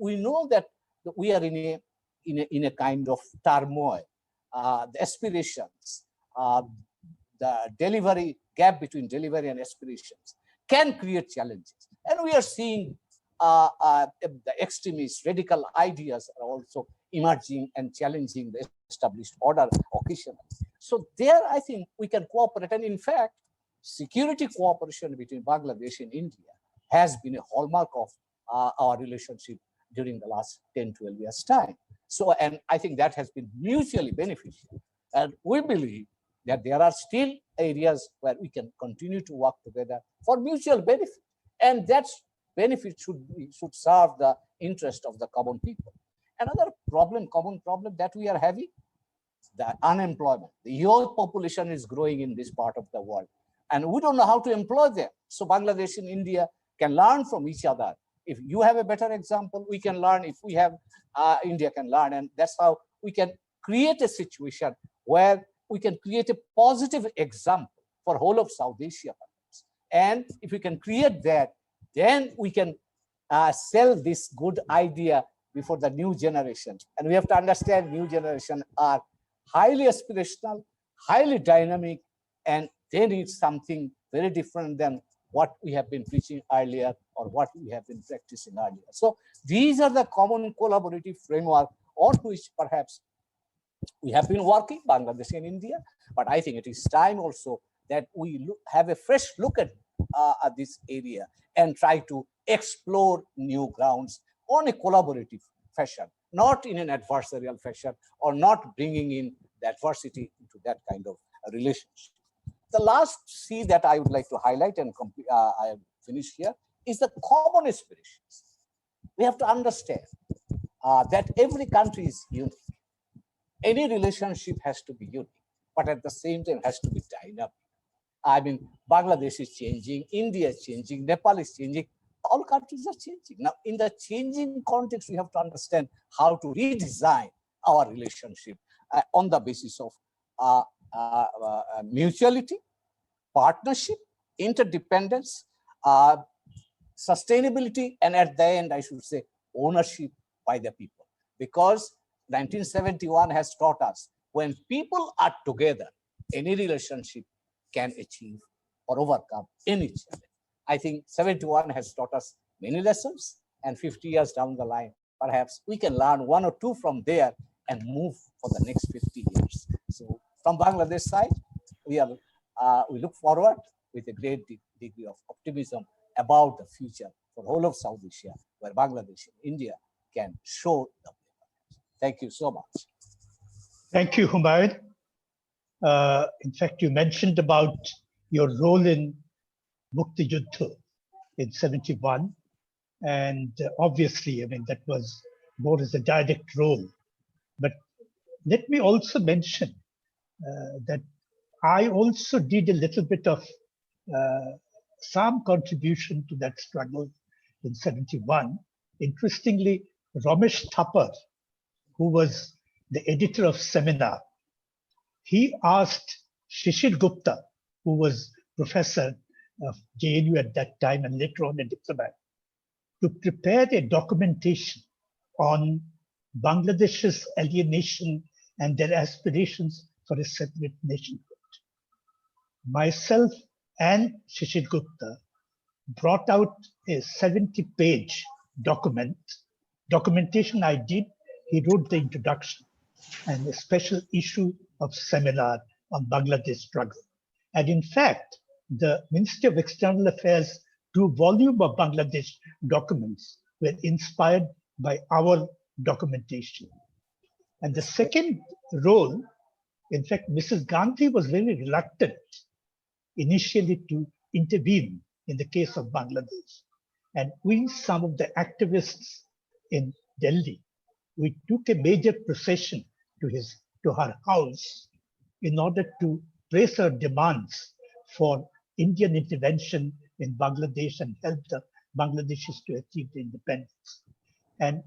We know that we are in a kind of turmoil. The aspirations, the delivery gap between delivery and aspirations can create challenges, and we are seeing the extremist radical ideas are also emerging and challenging the established order occasionally. So there, I think we can cooperate, and in fact, security cooperation between Bangladesh and India has been a hallmark of our relationship during the last 10, 12 years' time. So, and I think that has been mutually beneficial. And we believe that there are still areas where we can continue to work together for mutual benefit. And that benefit should serve the interest of the common people. Another common problem that we are having, the unemployment. The youth population is growing in this part of the world, and we don't know how to employ them. So Bangladesh and India can learn from each other. If you have a better example, we can learn. If we have, India can learn. And that's how we can create a situation where we can create a positive example for whole of South Asia. And if we can create that, then we can sell this good idea before the new generation. And we have to understand new generation are highly aspirational, highly dynamic, and they need something very different than what we have been preaching earlier or what we have been practicing earlier. So these are the common collaborative framework on which perhaps we have been working, Bangladesh and India, but I think it is time also that we have a fresh look at this area and try to explore new grounds on a collaborative fashion, not in an adversarial fashion, or not bringing in the adversity into that kind of relationship. The last C that I would like to highlight and I have finished here is the common aspirations. We have to understand that every country is unique. Any relationship has to be unique, but at the same time has to be dynamic. I mean, Bangladesh is changing, India is changing, Nepal is changing, all countries are changing. Now, in the changing context, we have to understand how to redesign our relationship on the basis of mutuality, partnership, interdependence, sustainability, and at the end, I should say, ownership by the people. Because 1971 has taught us when people are together, any relationship can achieve or overcome any challenge. I think 71 has taught us many lessons, and 50 years down the line, perhaps we can learn one or two from there and move for the next 50 years. So from Bangladesh side, we look forward with a great degree of optimism about the future for whole of South Asia, where Bangladesh and India can show the way. Thank you so much.
Thank you, Humayun. In fact, you mentioned about your role in Mukti Yuddha in 71. And obviously, I mean, that was more as a direct role. But let me also mention that I also did a little bit of some contribution to that struggle in 71. Interestingly, Ramesh Thapar, who was the editor of Seminar, he asked Shishir Gupta, who was professor of JNU at that time and later on a diplomat, to prepare a documentation on Bangladesh's alienation and their aspirations for a separate nationhood. Myself and Shishir Gupta brought out a 70-page documentation I did. He wrote the introduction and a special issue of Seminar on Bangladesh struggle. And in fact, the Ministry of External Affairs 2 volume of Bangladesh documents were inspired by our documentation. And the second role, in fact, Mrs. Gandhi was very reluctant initially to intervene in the case of Bangladesh. And we, some of the activists in Delhi, we took a major procession to her house in order to press her demands for Indian intervention in Bangladesh and help the Bangladeshis to achieve the independence. And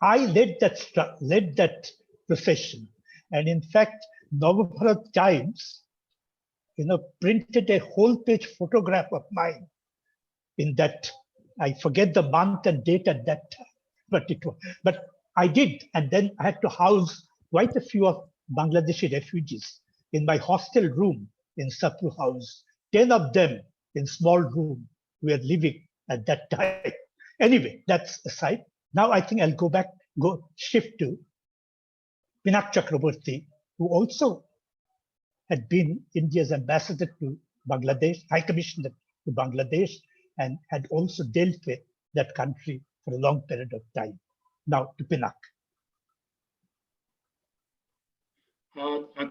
I led that procession. And in fact, Navabharat Times, printed a whole page photograph of mine in that. I forget the month and date at that time, but I did. And then I had to house quite a few of Bangladeshi refugees in my hostel room in Satru House. 10 of them in small room were living at that time. Anyway, that's aside. Now I think I'll shift to Pinak Chakravarty, who also had been India's ambassador to Bangladesh, High Commissioner to Bangladesh, and had also dealt with that country for a long period of time. Now to Pinak.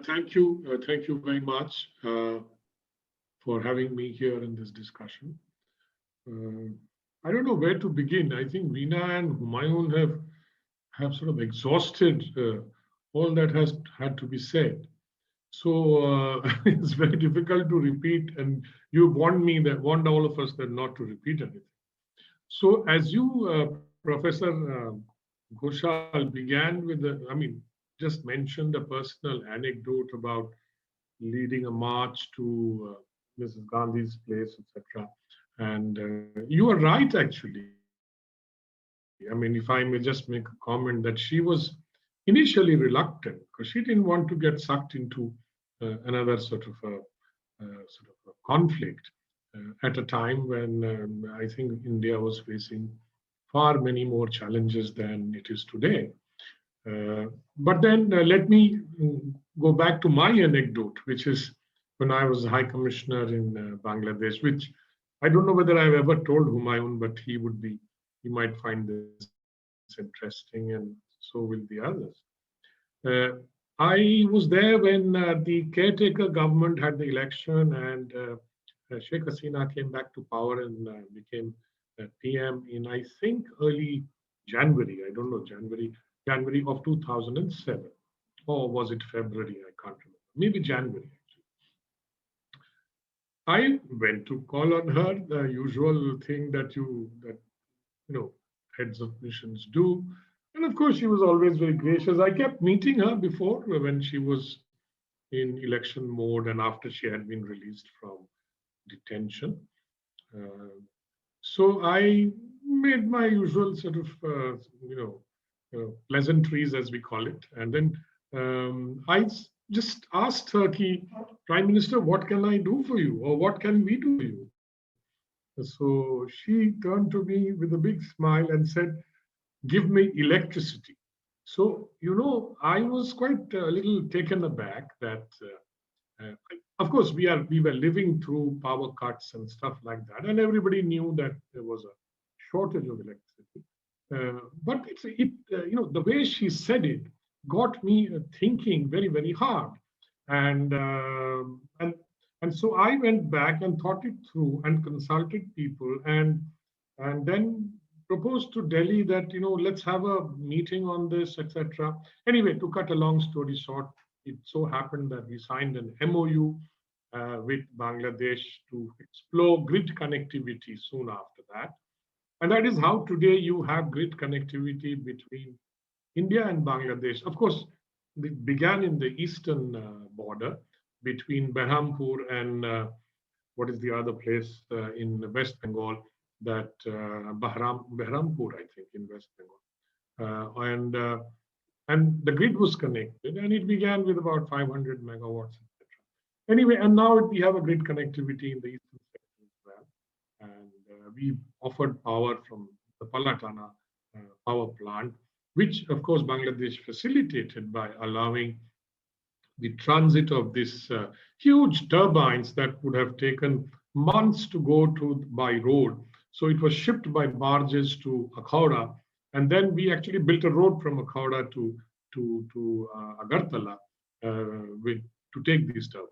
Thank you very much for having me here in this discussion. I don't know where to begin. I think Veena and Humayun have sort of exhausted all that has had to be said. So it's very difficult to repeat, and you warned all of us that not to repeat anything. So as you, Professor Ghoshal, began with just mentioned a personal anecdote about leading a march to Mrs. Gandhi's place, etc. And you are right, actually. I mean, if I may just make a comment that she was initially reluctant because she didn't want to get sucked into another sort of a conflict at a time when I think India was facing far many more challenges than it is today. But then let me go back to my anecdote, which is when I was High Commissioner in Bangladesh, which I don't know whether I've ever told Humayun, but he might find this interesting, and so will the others. I was there when the caretaker government had the election, and Sheikh Hasina came back to power and became PM in, I think, early January. I don't know, January of 2007, or was it February? I can't remember. Maybe January. I went to call on her, the usual thing that heads of missions do. And of course, she was always very gracious. I kept meeting her before when she was in election mode and after she had been released from detention. So I made my usual sort of, pleasantries, as we call it. And then I just asked her, Prime Minister, what can I do for you? Or what can we do for you? So she turned to me with a big smile and said, give me electricity. So, I was quite a little taken aback that, of course, we were living through power cuts and stuff like that. And everybody knew that there was a shortage of electricity. But the way she said it got me thinking very, very hard. And so I went back and thought it through and consulted people and then proposed to Delhi that, let's have a meeting on this, etc. Anyway, to cut a long story short, it so happened that we signed an MOU with Bangladesh to explore grid connectivity soon after that. And that is how today you have grid connectivity between India and Bangladesh. Of course, it began in the eastern border between Berhampur and what is the other place in West Bengal, that Berhampur, I think, in West Bengal. And the grid was connected, and it began with about 500 megawatts, etc. Anyway, and now we have a grid connectivity in the eastern section as well. And we offered power from the Palatana power plant, which, of course, Bangladesh facilitated by allowing the transit of these huge turbines that would have taken months to go by road. So it was shipped by barges to Akhauda, and then we actually built a road from Akhauda to Agartala to take these turbines.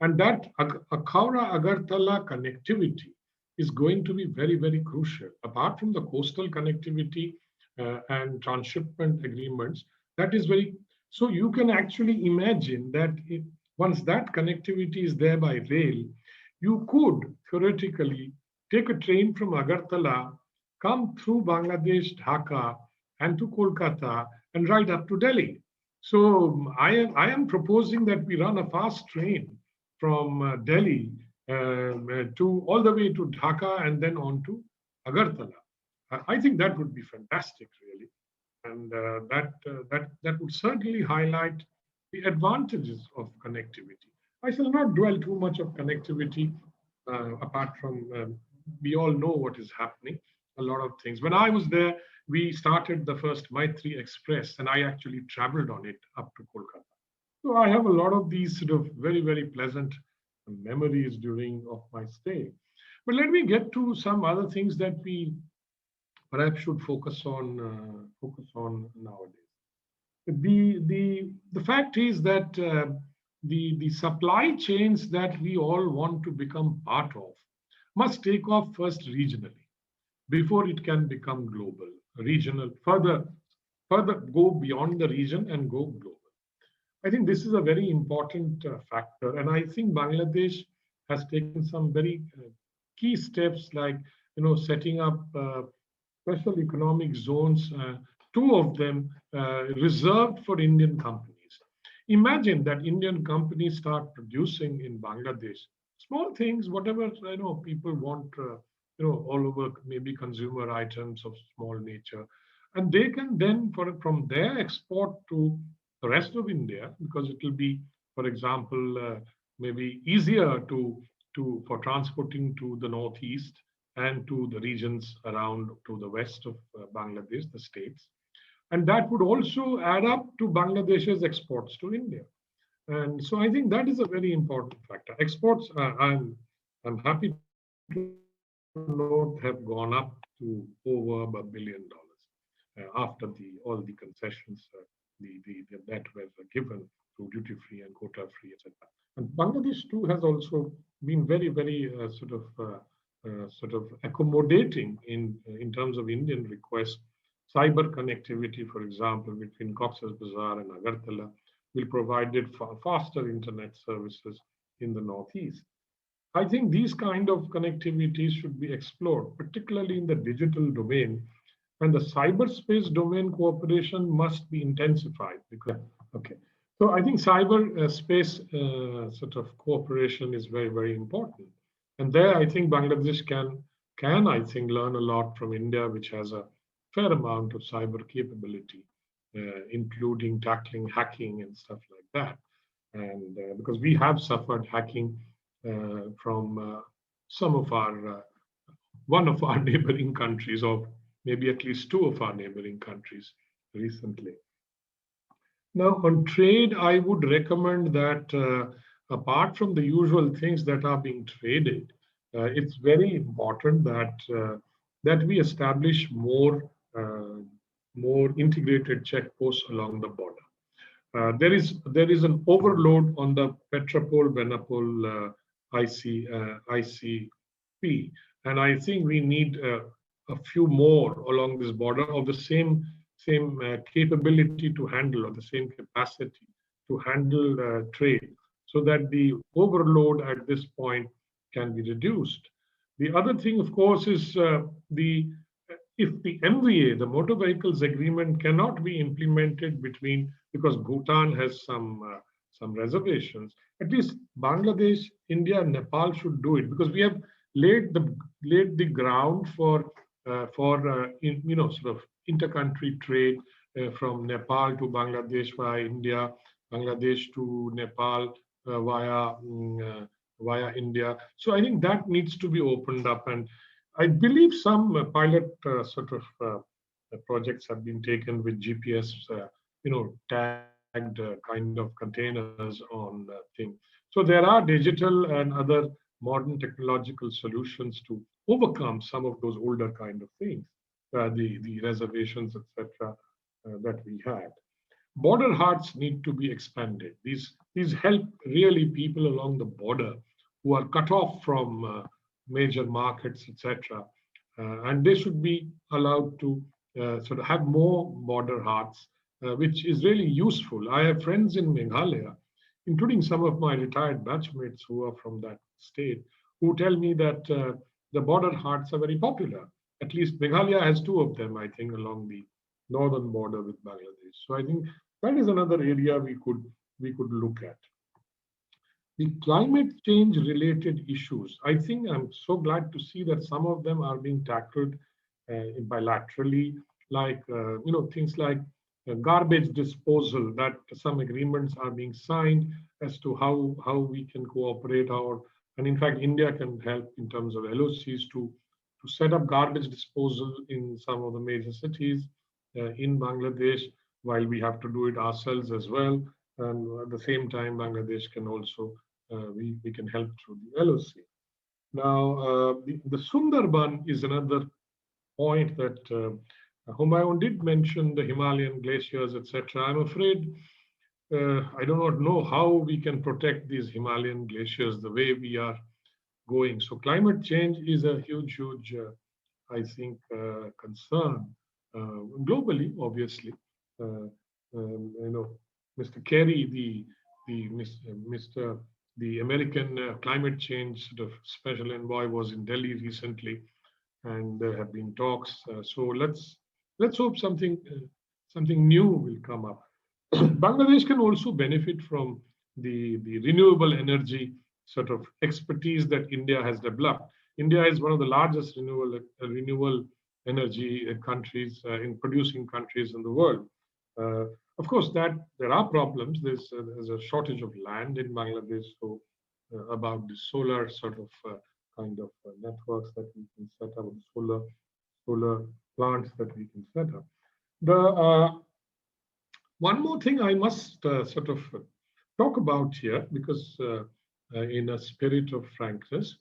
And that Akhauda-Agartala connectivity is going to be very, very crucial. Apart from the coastal connectivity and transshipment agreements, that is very. So you can actually imagine that once that connectivity is there by rail, you could theoretically take a train from Agartala, come through Bangladesh, Dhaka, and to Kolkata, and right up to Delhi. So I am proposing that we run a fast train from Delhi to all the way to Dhaka and then on to Agartala. I think that would be fantastic, really, and that would certainly highlight the advantages of connectivity. I shall not dwell too much of connectivity, apart from we all know what is happening. A lot of things. When I was there, we started the first Maitri Express, and I actually traveled on it up to Kolkata. So I have a lot of these sort of very, very pleasant memories during of my stay. But let me get to some other things that we perhaps should focus on nowadays. The fact is that the supply chains that we all want to become part of must take off first regionally before it can become global, regional, further go beyond the region and go global. I think this is a very important factor, and I think Bangladesh has taken some very key steps, like setting up special economic zones, two of them reserved for Indian companies. Imagine that Indian companies start producing in Bangladesh small things, whatever people want, all over, maybe consumer items of small nature, and they can then, from there, export to the rest of India, because it will be, for example, maybe easier for transporting to the northeast and to the regions around to the west of Bangladesh, the states. And that would also add up to Bangladesh's exports to India. And so I think that is a very important factor. Exports, I'm happy to note, have gone up to over $1 billion after all the concessions that were given through duty-free and quota-free, etc. And Bangladesh too has also been very, very sort of accommodating in terms of Indian requests. Cyber connectivity, for example, between Cox's Bazar and Agartala will provide faster internet services in the northeast. I think these kind of connectivities should be explored, particularly in the digital domain, and the cyberspace domain cooperation must be intensified. So I think cyberspace sort of cooperation is very, very important. And there, I think Bangladesh can I think learn a lot from India, which has a fair amount of cyber capability, including tackling hacking and stuff like that. And because we have suffered hacking from one of our neighboring countries, or maybe at least two of our neighboring countries recently. Now, on trade, I would recommend that apart from the usual things that are being traded, it's very important that we establish more integrated checkposts along the border. There is an overload on the Petrapol-Benapol ICP, and I think we need a few more along this border of the same capability to handle, or the same capacity to handle trade, so that the overload at this point can be reduced. The other thing, of course, is if the MVA, the Motor Vehicles Agreement, cannot be implemented because Bhutan has some reservations, at least Bangladesh, India, and Nepal should do it, because we have laid the ground for sort of intercountry trade from Nepal to Bangladesh via India, Bangladesh to Nepal via India. So I think that needs to be opened up, and I believe some pilot projects have been taken with GPS, tagged kind of containers on things. So there are digital and other modern technological solutions to overcome some of those older kind of things, the reservations, etc., that we had. Border hearts need to be expanded. These help really people along the border who are cut off from major markets, etc. And they should be allowed to sort of have more border hearts, which is really useful. I have friends in Meghalaya. including some of my retired batchmates who are from that state, who tell me that the border huts are very popular. At least Meghalaya has 2 of them, I think, along the northern border with Bangladesh. So I think that is another area we could look at. The climate change related issues, I think I'm so glad to see that some of them are being tackled bilaterally, like things like garbage disposal, that some agreements are being signed as to how we can cooperate, and in fact India can help in terms of LOCs to set up garbage disposal in some of the major cities in Bangladesh, while we have to do it ourselves as well. And at the same time, Bangladesh can also, we can help through the LOC. Now, the Sundarban is another point that Humayun did mention, the Himalayan glaciers, etc. I'm afraid I do not know how we can protect these Himalayan glaciers the way we are going. So climate change is a huge, I think, concern globally, obviously. Mr. Kerry, the American climate change sort of special envoy, was in Delhi recently, and there have been talks. So let's hope something new will come up. Bangladesh can also benefit from the renewable energy sort of expertise that India has developed. India is one of the largest renewable energy countries in producing countries in the world. Of course, that there are problems. There's a shortage of land in Bangladesh. So about the solar sort of kind of networks that we can set up, solar plants that we can set up. The one more thing I must sort of talk about here, because in a spirit of frankness,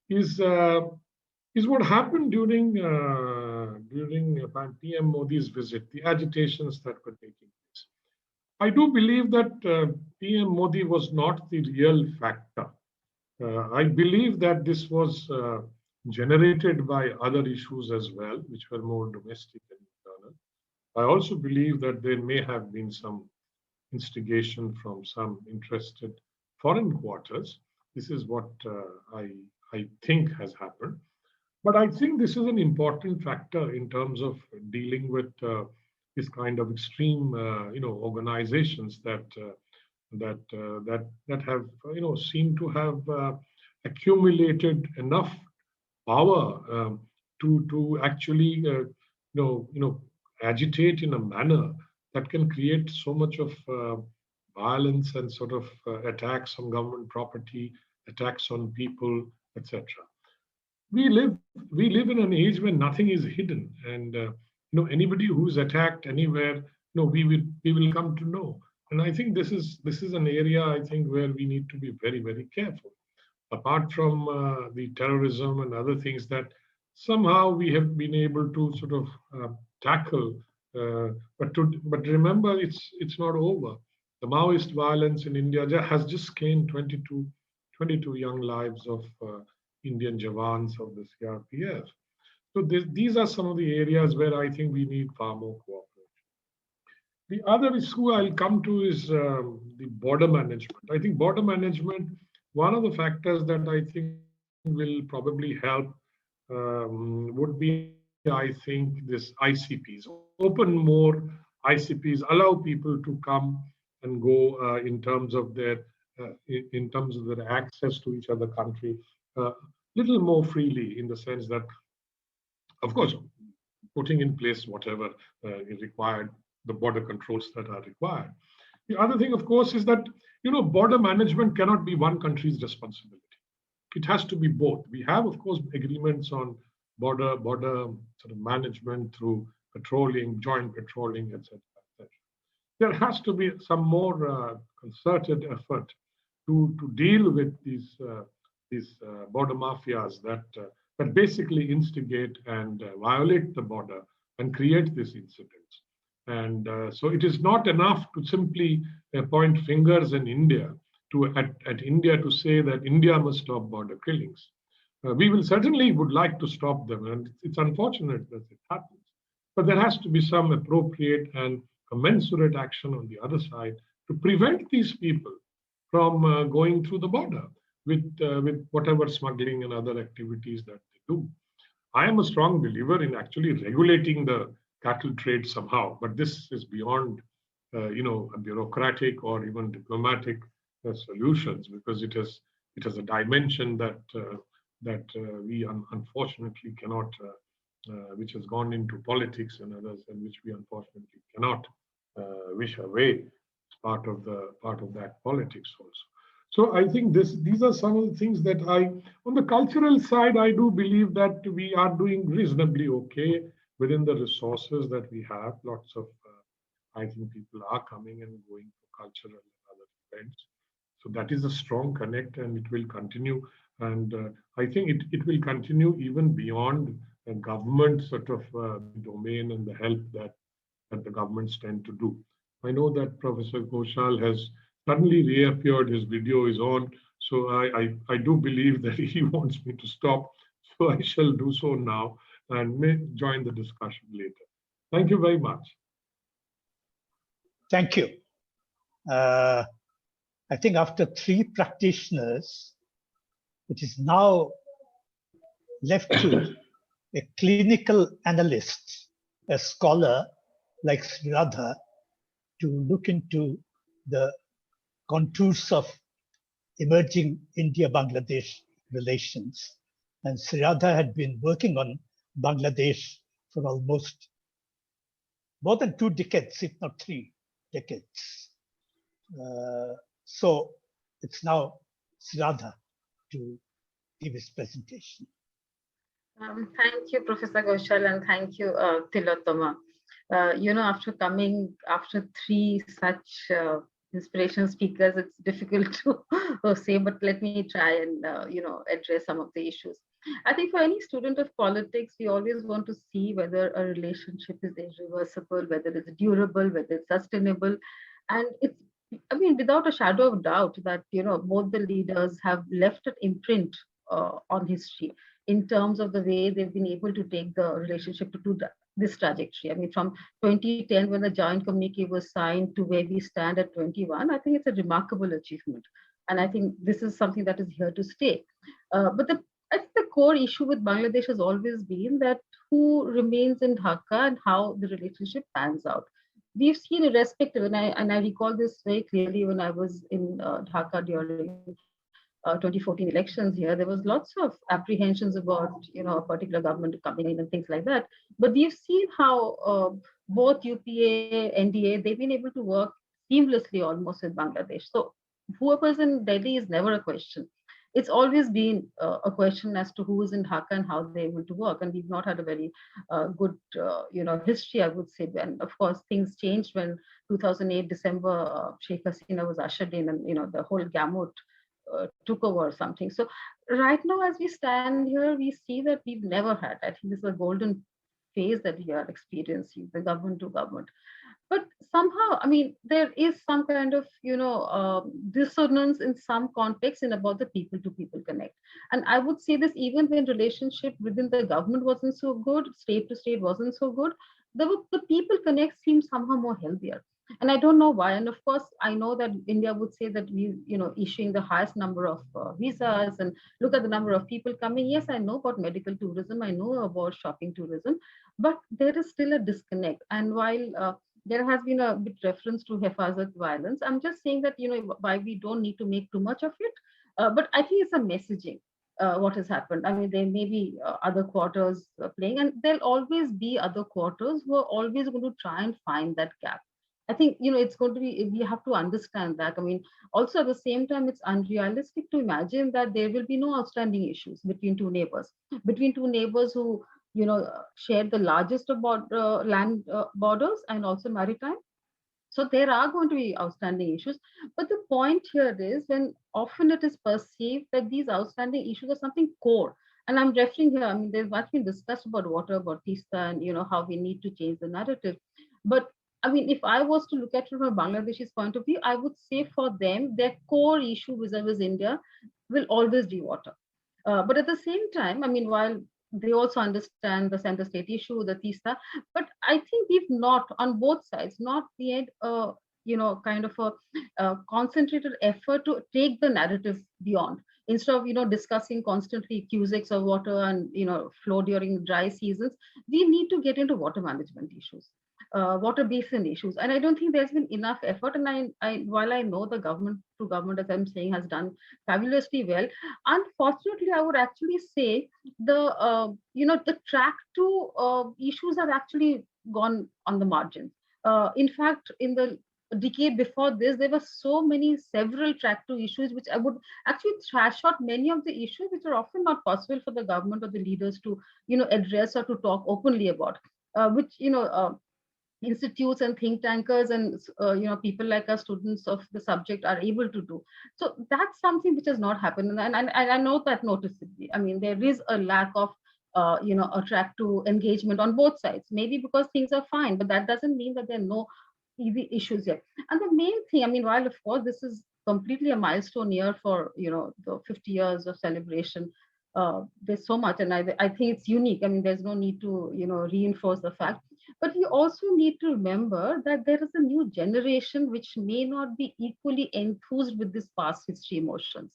is what happened during PM Modi's visit, the agitations that were taking place. I do believe that PM Modi was not the real factor. I believe that this was generated by other issues as well, which were more domestic and internal. I also believe that there may have been some instigation from some interested foreign quarters. This is what I think has happened. But I think this is an important factor in terms of dealing with this kind of extreme, organizations that have, seem to have accumulated enough power to actually, agitate in a manner that can create so much of violence and sort of attacks on government property, attacks on people, etc. We live in an age where nothing is hidden, and anybody who's attacked anywhere, we will come to know. And I think this is an area, I think, where we need to be very, very careful. Apart from the terrorism and other things that somehow we have been able to sort of tackle, but remember, it's not over. The Maoist violence in India has just claimed 22 young lives of Indian Jawans of the CRPF. So these are some of the areas where I think we need far more cooperation. The other issue I'll come to is the border management. I think border management, one of the factors that I think will probably help would be, I think, this ICPs. Open more ICPs, allow people to come and go in terms of their access to each other country, little more freely, in the sense that, of course, putting in place whatever is required, the border controls that are required. The other thing, of course, is that border management cannot be one country's responsibility. It has to be both. We have, of course, agreements on border sort of management through patrolling, joint patrolling, etc. There has to be some more concerted effort to deal with these border mafias that basically instigate and violate the border and create these incidents. And so it is not enough to simply point fingers in India at India to say that India must stop border killings. We will certainly would like to stop them, and it's unfortunate that it happens. But there has to be some appropriate and commensurate action on the other side to prevent these people from going through the border with whatever smuggling and other activities that they do. I am a strong believer in actually regulating the cattle trade somehow, but this is beyond a bureaucratic or even diplomatic solutions, because it has a dimension that we unfortunately cannot, which has gone into politics and others, and which we unfortunately cannot wish away. It's part of that politics also. So I think these are some of the things that on the cultural side, I do believe that we are doing reasonably okay within the resources that we have. Lots of, I think people are coming and going for cultural and other events. So that is a strong connect, and it will continue. And I think it will continue even beyond the government sort of domain and the help that the governments tend to do. I know that Professor Ghoshal has suddenly reappeared. His video is on. So I do believe that he wants me to stop. So I shall do so now and may join the discussion later. Thank you very much.
Thank you. I think after 3 practitioners, it is now left to a clinical analyst, a scholar like Sreeradha, to look into the contours of emerging India-Bangladesh relations. And Sreeradha had been working on Bangladesh for almost more than 2 decades, if not 3 decades. So it's now Sreeradha to give his presentation.
Thank you, Professor Ghoshal, and thank you, Tillotoma. After 3 such inspirational speakers, it's difficult to say, but let me try and address some of the issues. I think for any student of politics, we always want to see whether a relationship is irreversible, whether it's durable, whether it's sustainable, and without a shadow of doubt that both the leaders have left an imprint on history in terms of the way they've been able to take the relationship to this trajectory. I mean, from 2010, when the joint communique was signed, to where we stand at 21, I think it's a remarkable achievement. And I think this is something that is here to stay. But I think the core issue with Bangladesh has always been that who remains in Dhaka and how the relationship pans out. We've seen, irrespective, and I recall this very clearly when I was in Dhaka during 2014 elections here, there was lots of apprehensions about a particular government coming in and things like that. But we've seen how both UPA, NDA, they've been able to work seamlessly almost with Bangladesh. So whoever's in Delhi is never a question. It's always been a question as to who is in Dhaka and how they're able to work. And we've not had a very good, history, I would say. And of course, things changed when 2008 December, Sheikh Hasina was ushered in, and the whole gamut took over or something. So right now, as we stand here, we see that we've never had, I think this is a golden phase that we are experiencing, the government to government. But somehow, there is some kind of, dissonance in some context in about the people to people connect. And I would say this even when relationship within the government wasn't so good, state to state wasn't so good, the people connect seems somehow more healthier. And I don't know why. And of course, I know that India would say that we, issuing the highest number of visas, and look at the number of people coming. Yes, I know about medical tourism. I know about shopping tourism, but there is still a disconnect. And while there has been a bit reference to Hafazat violence, I'm just saying that, why we don't need to make too much of it. But I think it's a messaging. What has happened. There may be other quarters playing, and there'll always be other quarters who are always going to try and find that gap. I think, it's going to be, we have to understand that. Also at the same time, it's unrealistic to imagine that there will be no outstanding issues between two neighbors who, share the largest of land borders and also maritime. So there are going to be outstanding issues. But the point here is when often it is perceived that these outstanding issues are something core. And I'm referring here, there's much been discussed about water, about Tista, and how we need to change the narrative. But if I was to look at it from a Bangladeshi's point of view, I would say for them, their core issue vis-a-vis India will always be water. But at the same time, while they also understand the center-state issue, the Tista, but I think we've not, on both sides, not made a kind of a concentrated effort to take the narrative beyond. Instead of discussing constantly cubics of water and flow during dry seasons, we need to get into water management issues, water basin issues. And I don't think there's been enough effort. And while I know the government to government, as I'm saying, has done fabulously well, unfortunately, I would actually say the track to issues have actually gone on the margins. In fact, in the decade before this, there were several track to issues which I would actually trash out many of the issues which are often not possible for the government or the leaders to address or to talk openly about, which institutes and think tankers and people like us, students of the subject, are able to do. So that's something which has not happened, and I know that noticeably. I mean, there is a lack of a track to engagement on both sides, maybe because things are fine, but that doesn't mean that there are no easy issues here. And the main thing, I mean, while of course this is completely a milestone year for the 50 years of celebration, there's so much, and I think it's unique. I mean, there's no need to reinforce the fact, but we also need to remember that there is a new generation which may not be equally enthused with this past history emotions.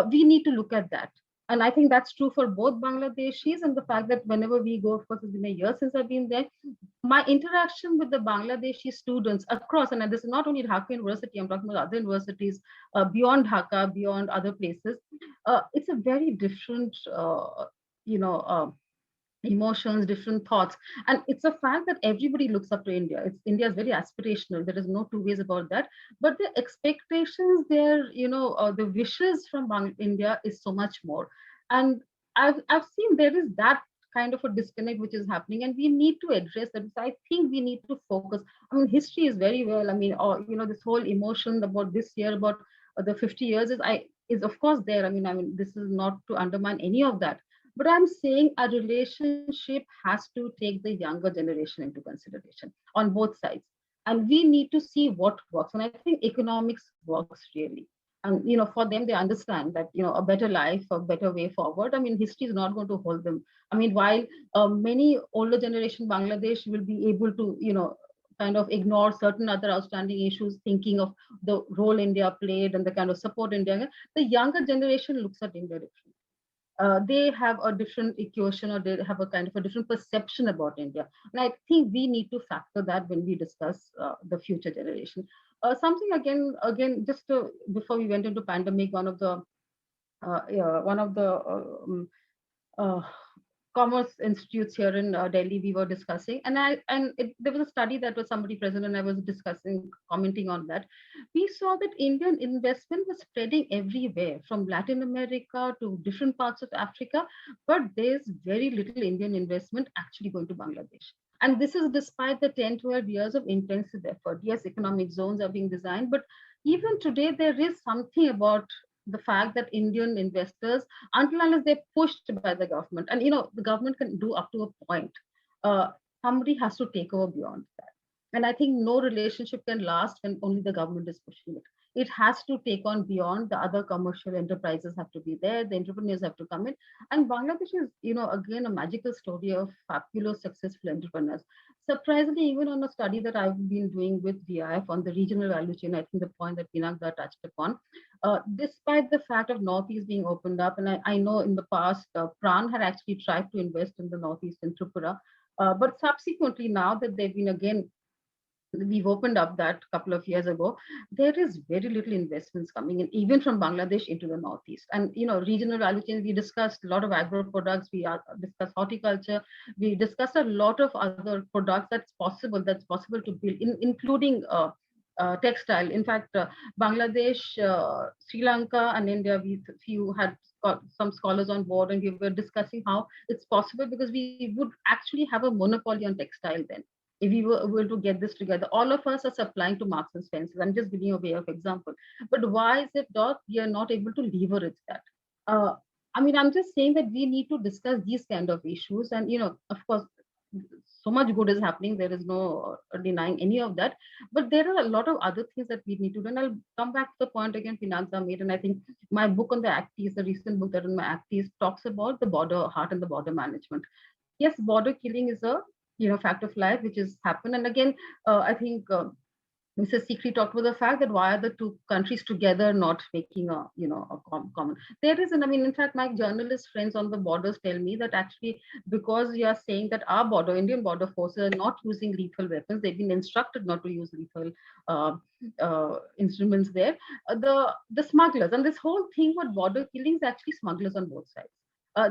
We need to look at that. And I think that's true for both Bangladeshis, and the fact that whenever we go, of course, it's been a year since I've been there, my interaction with the Bangladeshi students across, and this is not only Dhaka University, I'm talking about other universities beyond Dhaka, beyond other places, it's a very different, emotions, different thoughts. And it's a fact that everybody looks up to India. India is very aspirational. There is no two ways about that. But the expectations there, the wishes from India is so much more. And I've seen there is that kind of a disconnect which is happening, and we need to address that. So I think we need to focus. I mean, history is very well. I mean, this whole emotion about this year, about the 50 years is of course there. I mean, this is not to undermine any of that. But I'm saying a relationship has to take the younger generation into consideration on both sides. And we need to see what works. And I think economics works really. And, for them, they understand that, a better life, a better way forward. I mean, history is not going to hold them. I mean, while many older generation Bangladesh will be able to, kind of ignore certain other outstanding issues, thinking of the role India played and the kind of support India, the younger generation looks at India differently. They have a different equation, or they have a kind of a different perception about India. And I think we need to factor that when we discuss the future generation. Something again, just before we went into pandemic, one of the commerce institutes here in Delhi, we were discussing, and there was a study that was somebody present, and I was commenting on that. We saw that Indian investment was spreading everywhere, from Latin America to different parts of Africa, but there's very little Indian investment actually going to Bangladesh. And this is despite the 10, 12 years of intensive effort. Yes, economic zones are being designed, but even today, there is something about the fact that Indian investors, until unless they're pushed by the government, and the government can do up to a point, somebody has to take over beyond that. And I think no relationship can last when only the government is pushing it. It has to take on beyond. The other commercial enterprises have to be there. The entrepreneurs have to come in. And Bangladesh is, again, a magical story of fabulous, successful entrepreneurs. Surprisingly, even on a study that I've been doing with VIF on the regional value chain, I think the point that Pinak touched upon, despite the fact of Northeast being opened up, and I know in the past, Pran had actually tried to invest in the Northeast in Tripura, but subsequently now that they've been again, we've opened up that a couple of years ago, there is very little investments coming in, even from Bangladesh into the Northeast. And, regional value chains, we discussed a lot of agro products, we discussed horticulture, we discussed a lot of other products that's possible to build, including textile. In fact, Bangladesh, Sri Lanka and India, we had got some scholars on board, and we were discussing how it's possible, because we would actually have a monopoly on textile then, if we were able to get this together. All of us are supplying to Marks and Spencer. I'm just giving you a way of example. But why is it that we are not able to leverage that? I mean, I'm just saying that we need to discuss these kind of issues. And, of course, so much good is happening. There is no denying any of that. But there are a lot of other things that we need to do. And I'll come back to the point again Pinakda made. And I think my book on the Acties, the recent book that in my Acties, talks about the border, heart and the border management. Yes, border killing is a fact of life which has happened. And again, I think Mrs. Sikri talked about the fact that why are the two countries together not making a, common. There isn't. I mean, in fact, my journalist friends on the borders tell me that actually, because you are saying that our border, Indian border forces are not using lethal weapons, they've been instructed not to use lethal uh, instruments there. The smugglers and this whole thing about border killings, actually smugglers on both sides.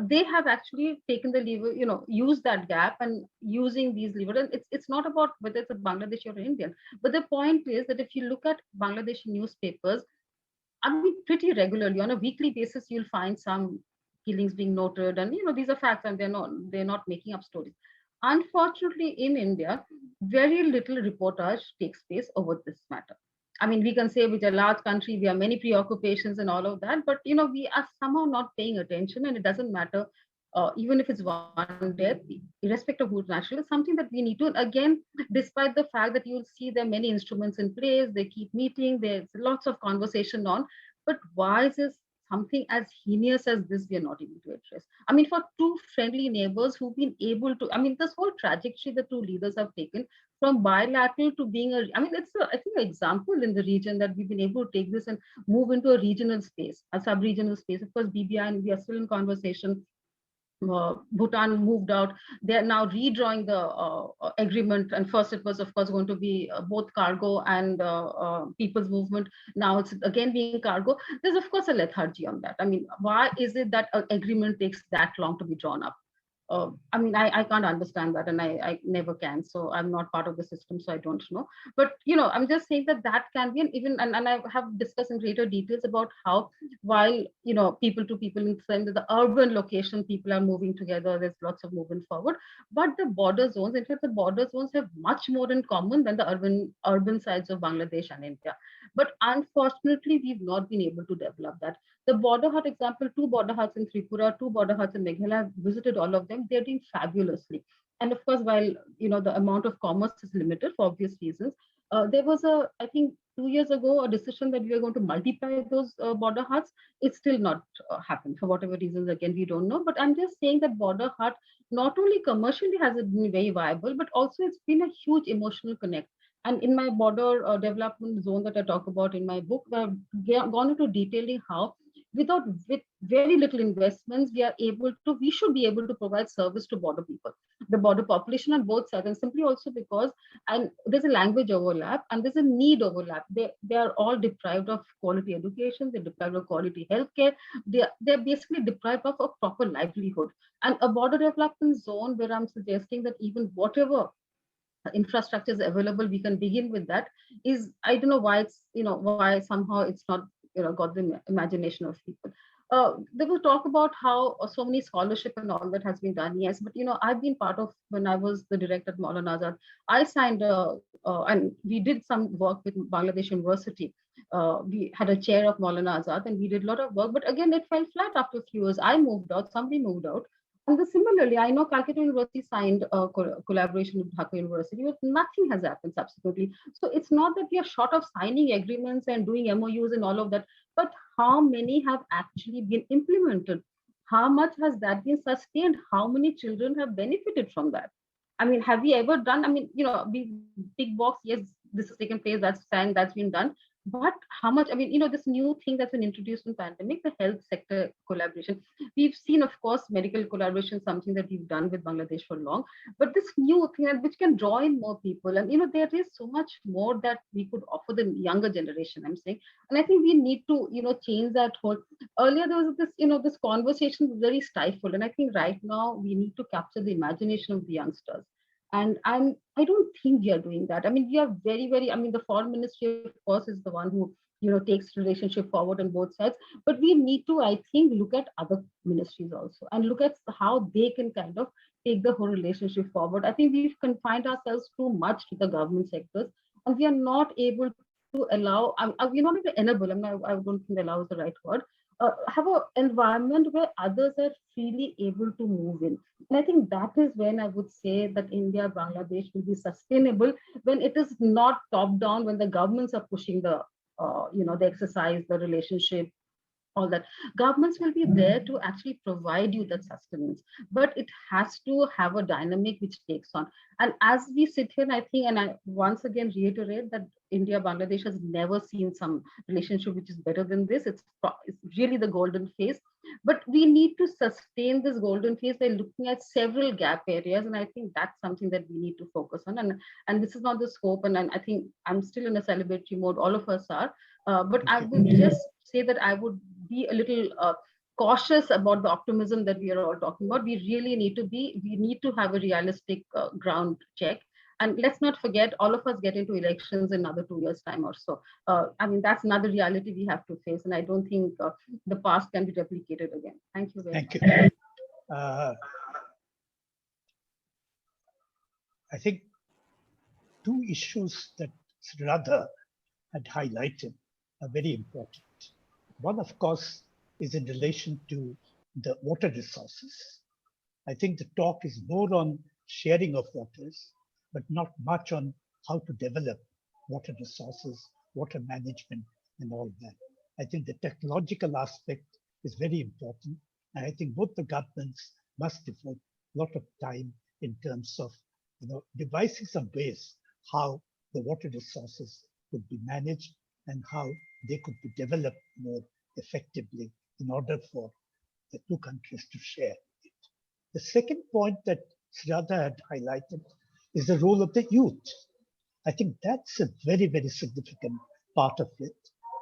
They have actually taken the lever, used that gap and using these levers. And it's not about whether it's a Bangladeshi or an Indian. But the point is that if you look at Bangladeshi newspapers, I mean, pretty regularly on a weekly basis, you'll find some killings being noted, and these are facts, and they're not making up stories. Unfortunately, in India, very little reportage takes place over this matter. I mean, we can say with a large country, we have many preoccupations and all of that, but we are somehow not paying attention, and it doesn't matter. Even if it's one death, irrespective of who's national, it's something that we need to. Again, despite the fact that you'll see there are many instruments in place, they keep meeting, there's lots of conversation on, but why is this something as heinous as this we are not able to address? I mean, for two friendly neighbors who've been able to, I mean, this whole trajectory the two leaders have taken from bilateral to being I mean, I think, an example in the region that we've been able to take this and move into a regional space, a sub-regional space. Of course, BBI and we are still in conversation. Bhutan moved out. They are now redrawing the agreement. And first, it was, of course, going to be both cargo and people's movement. Now it's again being cargo. There's, of course, a lethargy on that. I mean, why is it that an agreement takes that long to be drawn up? I mean, I can't understand that, and I never can. So I'm not part of the system, so I don't know. But I'm just saying that that can be, and I have discussed in greater details about how, while people to people in the urban location, people are moving together. There's lots of movement forward, but the border zones, in fact, the border zones have much more in common than the urban sides of Bangladesh and India. But unfortunately, we've not been able to develop that. The border hut example, two border huts in Tripura, two border huts in Meghalaya, I've visited all of them. They're doing fabulously. And of course, while the amount of commerce is limited for obvious reasons, there was I think 2 years ago, a decision that we are going to multiply those border huts. It's still not happened for whatever reasons. Again, we don't know. But I'm just saying that border hut not only commercially has it been very viable, but also it's been a huge emotional connect. And in my border development zone that I talk about in my book, I've gone into detailing how with very little investments, we should be able to provide service to border people, the border population on both sides, and simply also because, and there's a language overlap and there's a need overlap. They are all deprived of quality education, they're deprived of quality healthcare, they're basically deprived of a proper livelihood. And a border development zone where I'm suggesting that even whatever infrastructure is available, we can begin with that, is, I don't know why why somehow it's not got the imagination of people. They will talk about how so many scholarship and all that has been done. Yes, but I've been part of, when I was the director at Maulana Azad, I signed and we did some work with Bangladesh University. We had a chair of Maulana Azad and we did a lot of work, but again it fell flat after a few years. I moved out, somebody moved out. And similarly, I know Calcutta University signed a collaboration with Dhaka University, but nothing has happened subsequently. So it's not that we are short of signing agreements and doing MOUs and all of that, but how many have actually been implemented? How much has that been sustained? How many children have benefited from that? I mean, have we ever done? I mean, big box, yes, this has taken place, that's signed, that's been done. But how much? I mean, this new thing that's been introduced in pandemic, the health sector collaboration. We've seen, of course, medical collaboration, something that we've done with Bangladesh for long. But this new thing, which can draw in more people, and there is so much more that we could offer the younger generation, I'm saying. And I think we need to, change that whole. Earlier there was this, this conversation was very stifled, and I think right now we need to capture the imagination of the youngsters. And I don't think we are doing that. I mean, we are very, very, I mean, the foreign ministry, of course, is the one who, takes relationship forward on both sides. But we need to, I think, look at other ministries also and look at how they can kind of take the whole relationship forward. I think we've confined ourselves too much to the government sectors, and we are not able to allow, we're not even enable, I don't think allow is the right word, have an environment where others are freely able to move in. And I think that is when I would say that India, Bangladesh will be sustainable, when it is not top down, when the governments are pushing the exercise, the relationship, all that. Governments will be there to actually provide you that sustenance, but it has to have a dynamic which takes on. And as we sit here, I think, and I once again reiterate that India Bangladesh has never seen some relationship which is better than this. It's really the golden phase, but we need to sustain this golden phase by looking at several gap areas, and I think that's something that we need to focus on. And this is not the scope, and I think I'm still in a celebratory mode. All of us are, but I would just say that I would be a little cautious about the optimism that we are all talking about. We need to have a realistic ground check. And let's not forget, all of us get into elections in another 2 years' time or so. I mean, that's another reality we have to face. And I don't think the past can be replicated again. Thank you very much.
Thank you. I think two issues that Sreeradha had highlighted are very important. One, of course, is in relation to the water resources. I think the talk is more on sharing of waters, but not much on how to develop water resources, water management, and all that. I think the technological aspect is very important. And I think both the governments must devote a lot of time in terms of devising some ways how the water resources could be managed and how they could be developed more effectively in order for the two countries to share it. The second point that Sreeradha had highlighted is the role of the youth. I think that's a very, very significant part of it,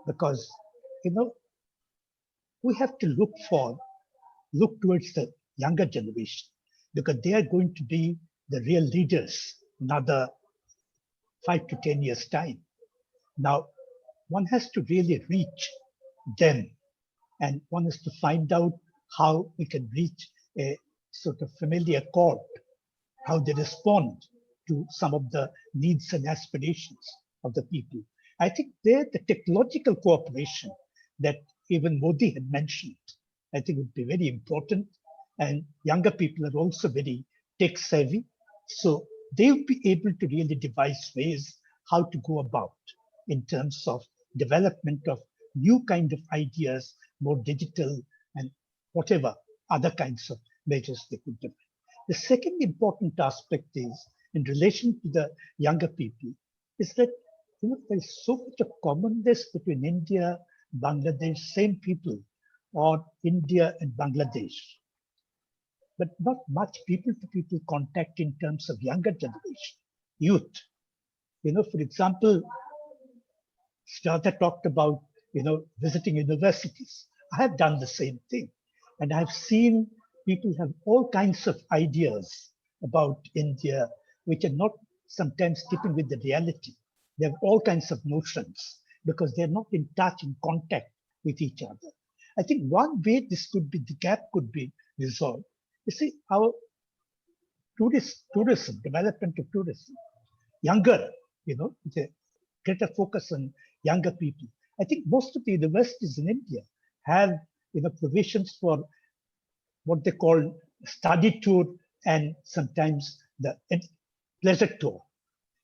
because, we have to look towards the younger generation, because they are going to be the real leaders another 5 to 10 years' time. Now, one has to really reach them, and one has to find out how we can reach a sort of familiar chord, how they respond to some of the needs and aspirations of the people. I think there, the technological cooperation that even Modi had mentioned, I think would be very important. And younger people are also very tech savvy. So they'll be able to really devise ways how to go about in terms of development of new kind of ideas, more digital and whatever other kinds of measures they could develop. The second important aspect is in relation to the younger people is that there's so much of commonness between India, Bangladesh, same people, or India and Bangladesh, but not much people-to-people contact in terms of younger generation, youth. For example, Sreeradha talked about visiting universities. I have done the same thing, and I've seen people have all kinds of ideas about India, which are not sometimes keeping with the reality. They have all kinds of notions because they're not in touch, in contact with each other. I think one way the gap could be resolved. You see, our tourism, development of tourism, younger, with a greater focus on younger people. I think most of the universities in India have, provisions for what they call study tour and sometimes the pleasure tour.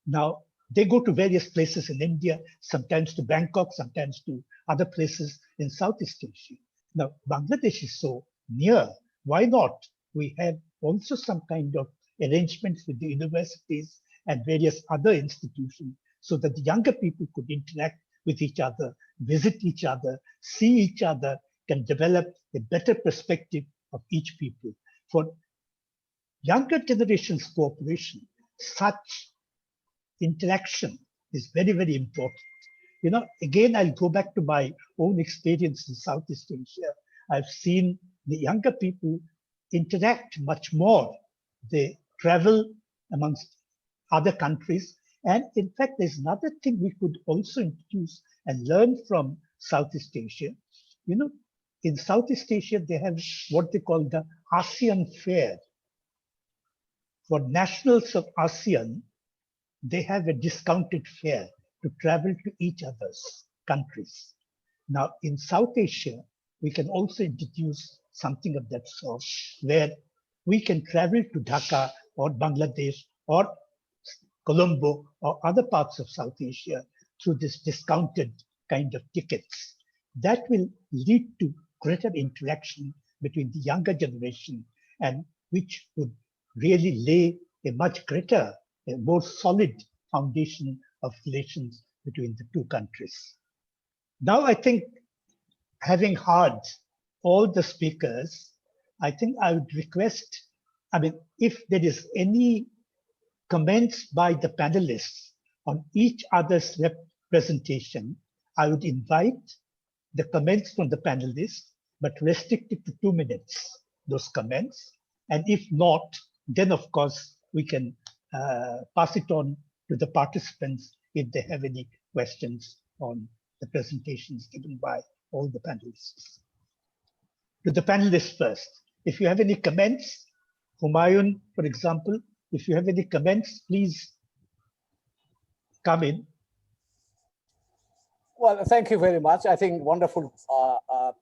Now, they go to various places in India, sometimes to Bangkok, sometimes to other places in Southeast Asia. Now, Bangladesh is so near. Why not? We have also some kind of arrangements with the universities and various other institutions so that the younger people could interact with each other, visit each other, see each other, can develop a better perspective of each people. For younger generations cooperation, such interaction is very, very important. Again, I'll go back to my own experience in Southeast Asia. I've seen the younger people interact much more. They travel amongst other countries. And in fact, there's another thing we could also introduce and learn from Southeast Asia. In Southeast Asia, they have what they call the ASEAN Fair. For nationals of ASEAN, they have a discounted fare to travel to each other's countries. Now, in South Asia, we can also introduce something of that sort, where we can travel to Dhaka or Bangladesh or Colombo or other parts of South Asia through this discounted kind of tickets. that will lead to greater interaction between the younger generation, and which would really lay a much greater, a more solid foundation of relations between the two countries. Now, I think, having heard all the speakers, I think I would request, if there is any comments by the panelists on each other's presentation, I would invite the comments from the panelists, but restrict it to 2 minutes, those comments. And if not, then of course, we can pass it on to the participants if they have any questions on the presentations given by all the panelists. To the panelists first, if you have any comments, Humayun, for example, if you have any comments, please come in.
Well, thank you very much. I think wonderful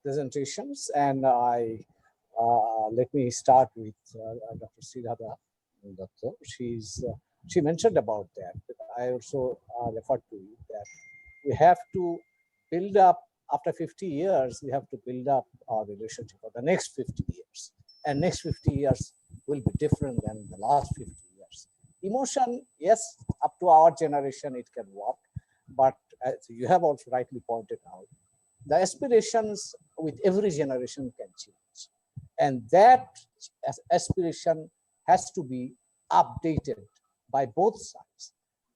presentations, and let me start with Dr. Sreeradha. She mentioned about that. But I also referred to it that we have to build up, after 50 years, we have to build up our relationship for the next 50 years. And next 50 years will be different than the last 50 years. Emotion, yes, up to our generation, it can work. But as you have also rightly pointed out, the aspirations with every generation can change. And that aspiration has to be updated by both sides.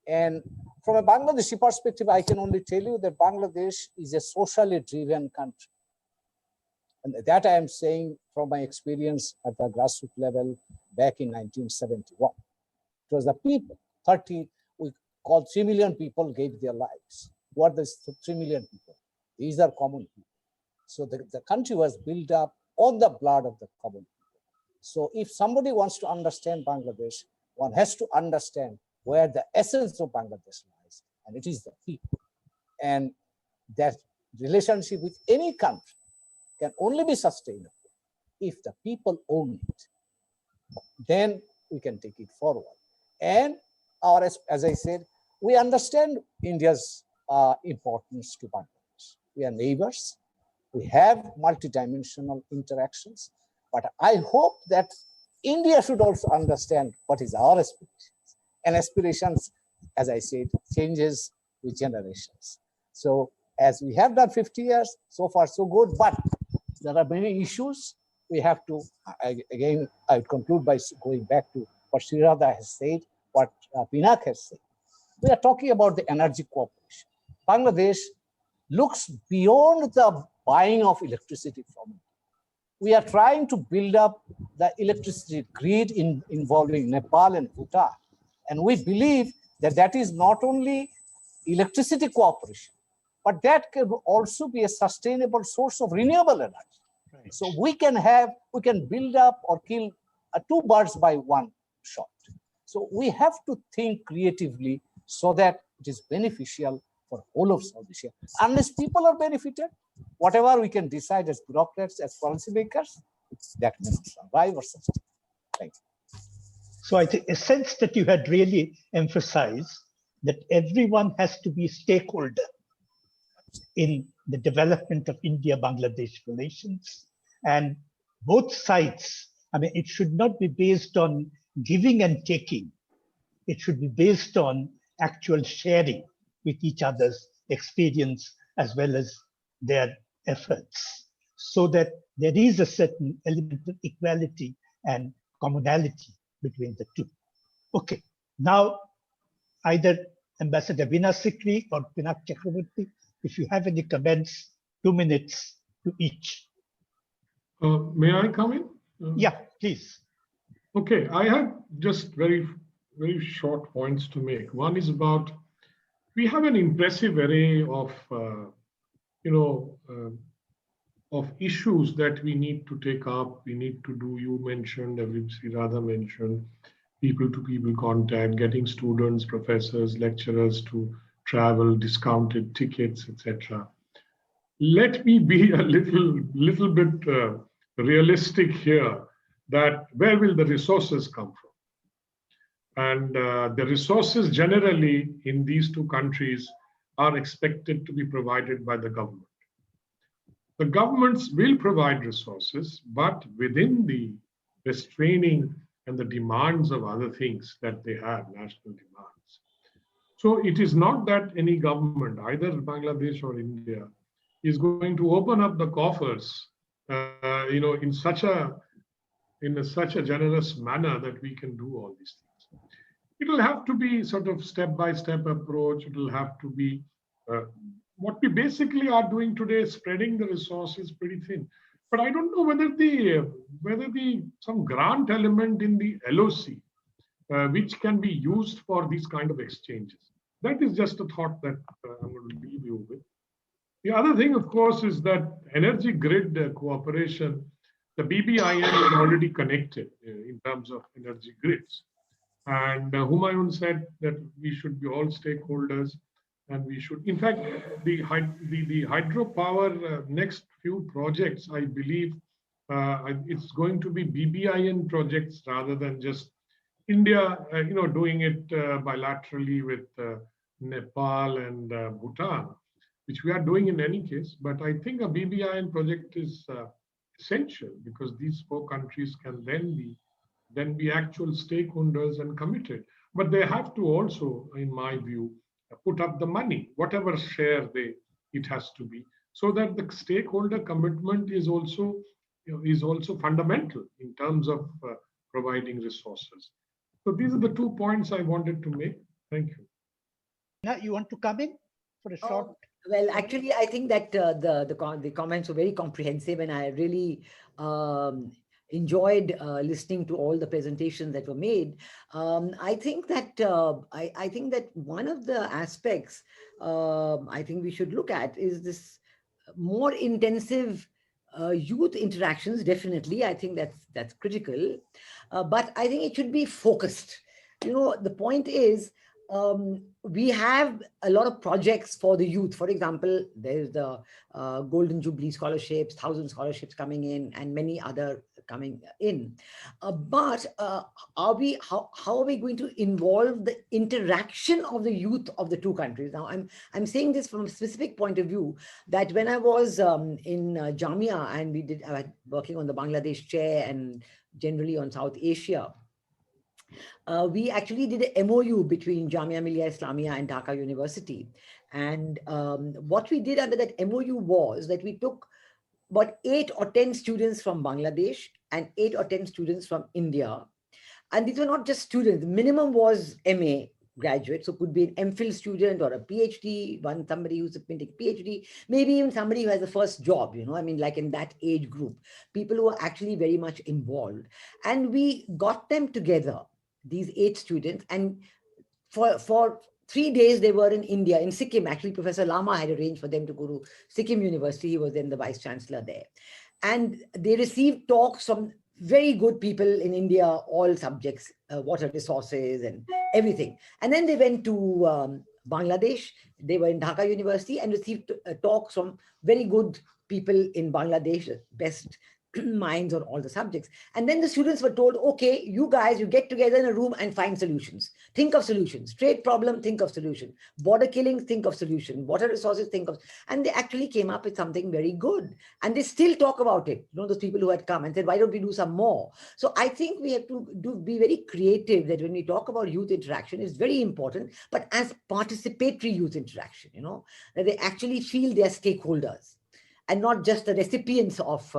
And from a Bangladeshi perspective, I can only tell you that Bangladesh is a socially driven country. And that I am saying from my experience at the grassroots level back in 1971. It was the people, 3 million people gave their lives. What are the 3 million people? These are common people. So the country was built up on the blood of the common people. So if somebody wants to understand Bangladesh, one has to understand where the essence of Bangladesh lies, and it is the people. And that relationship with any country can only be sustainable if the people own it. Then we can take it forward. And as I said, we understand India's importance to Bangladesh. We are neighbors. We have multidimensional interactions. But I hope that India should also understand what is our aspirations. And aspirations, as I said, changes with generations. So as we have done 50 years, so far so good, but there are many issues. We have to, again, I would conclude by going back to what Sreeradha has said, what Pinak has said. We are talking about the energy cooperation. Bangladesh looks beyond the buying of electricity from India. We are trying to build up the electricity grid involving Nepal and Bhutan. And we believe that that is not only electricity cooperation, but that can also be a sustainable source of renewable energy. Right. So we can build up or kill 2 birds by 1 shot. So we have to think creatively so that it is beneficial for all of South Asia. Unless people are benefited, whatever we can decide as bureaucrats, as policymakers, that may not survive or sustain. Thank you.
So I think a sense that you had really emphasized that everyone has to be a stakeholder in the development of India-Bangladesh relations, and both sides, it should not be based on giving and taking. It should be based on actual sharing with each other's experience as well as their efforts, so that there is a certain element of equality and commonality between the two. Okay, now either Ambassador Veena Sikri or Pinak Chakravarty, if you have any comments, 2 minutes to each.
May I come in?
Yeah, please.
Okay, I have just very short points to make. One is about, we have an impressive array of, of issues that we need to take up. We need to do, you mentioned, Sreeradha mentioned, people-to-people contact, getting students, professors, lecturers to travel, discounted tickets, etc. Let me be a little bit realistic here, that where will the resources come from? And the resources generally in these two countries are expected to be provided by the government. the governments will provide resources, but within the restraining and the demands of other things that they have, national demands. So it is not that any government, either Bangladesh or India, is going to open up the coffers, in such a generous manner that we can do all these things. It will have to be sort of step-by-step approach. It will have to be what we basically are doing today, spreading the resources pretty thin. But I don't know whether some grant element in the LOC, which can be used for these kind of exchanges. That is just a thought that I'm going to leave you with. The other thing, of course, is that energy grid cooperation, the BBIN is already connected in terms of energy grids. And Humayun said that we should be all stakeholders, and we should, in fact, the hydropower next few projects, I believe it's going to be BBIN projects rather than just India, doing it bilaterally with Nepal and Bhutan, which we are doing in any case. But I think a BBIN project is essential, because these 4 countries can then be actual stakeholders and committed. But they have to also, in my view, put up the money, whatever share it has to be, so that the stakeholder commitment is also fundamental in terms of providing resources. So these are the 2 points I wanted to make. Thank you.
Now, you want to come in for a short?
Well, actually, I think that the comments were very comprehensive, and I really enjoyed listening to all the presentations that were made. I think that one of the aspects I think we should look at is this more intensive youth interactions. Definitely, I think that's critical, but I think it should be focused. The point is, we have a lot of projects for the youth. For example, there's the Golden Jubilee scholarships, 1,000 scholarships coming in, and many other coming in. But how are we going to involve the interaction of the youth of the 2 countries? Now, I'm saying this from a specific point of view, that when I was in Jamia, and we were working on the Bangladesh chair and generally on South Asia, we actually did an MOU between Jamia Millia Islamia and Dhaka University. And what we did under that MOU was that we took about 8 or 10 students from Bangladesh and 8 or 10 students from India. And these were not just students. The minimum was MA graduate, so could be an MPhil student or a PhD, somebody who's submitting PhD, maybe even somebody who has the first job, like in that age group, people who are actually very much involved. And we got them together, these 8 students, and for 3 days they were in India, in Sikkim. Actually, Professor Lama had arranged for them to go to Sikkim University. He was then the vice chancellor there. And they received talks from very good people in India, all subjects, water resources and everything. And then they went to Bangladesh. They were in Dhaka University and received talks from very good people in Bangladesh, best minds on all the subjects. And then the students were told, okay, you guys, you get together in a room and find solutions. Think of solutions. Trade problem, think of solution. Border killing, think of solution. Water resources, think of. And they actually came up with something very good. And they still talk about it. Those people who had come and said, why don't we do some more? So I think we have to be very creative, that when we talk about youth interaction, it's very important, but as participatory youth interaction, that they actually feel they're stakeholders and not just the recipients of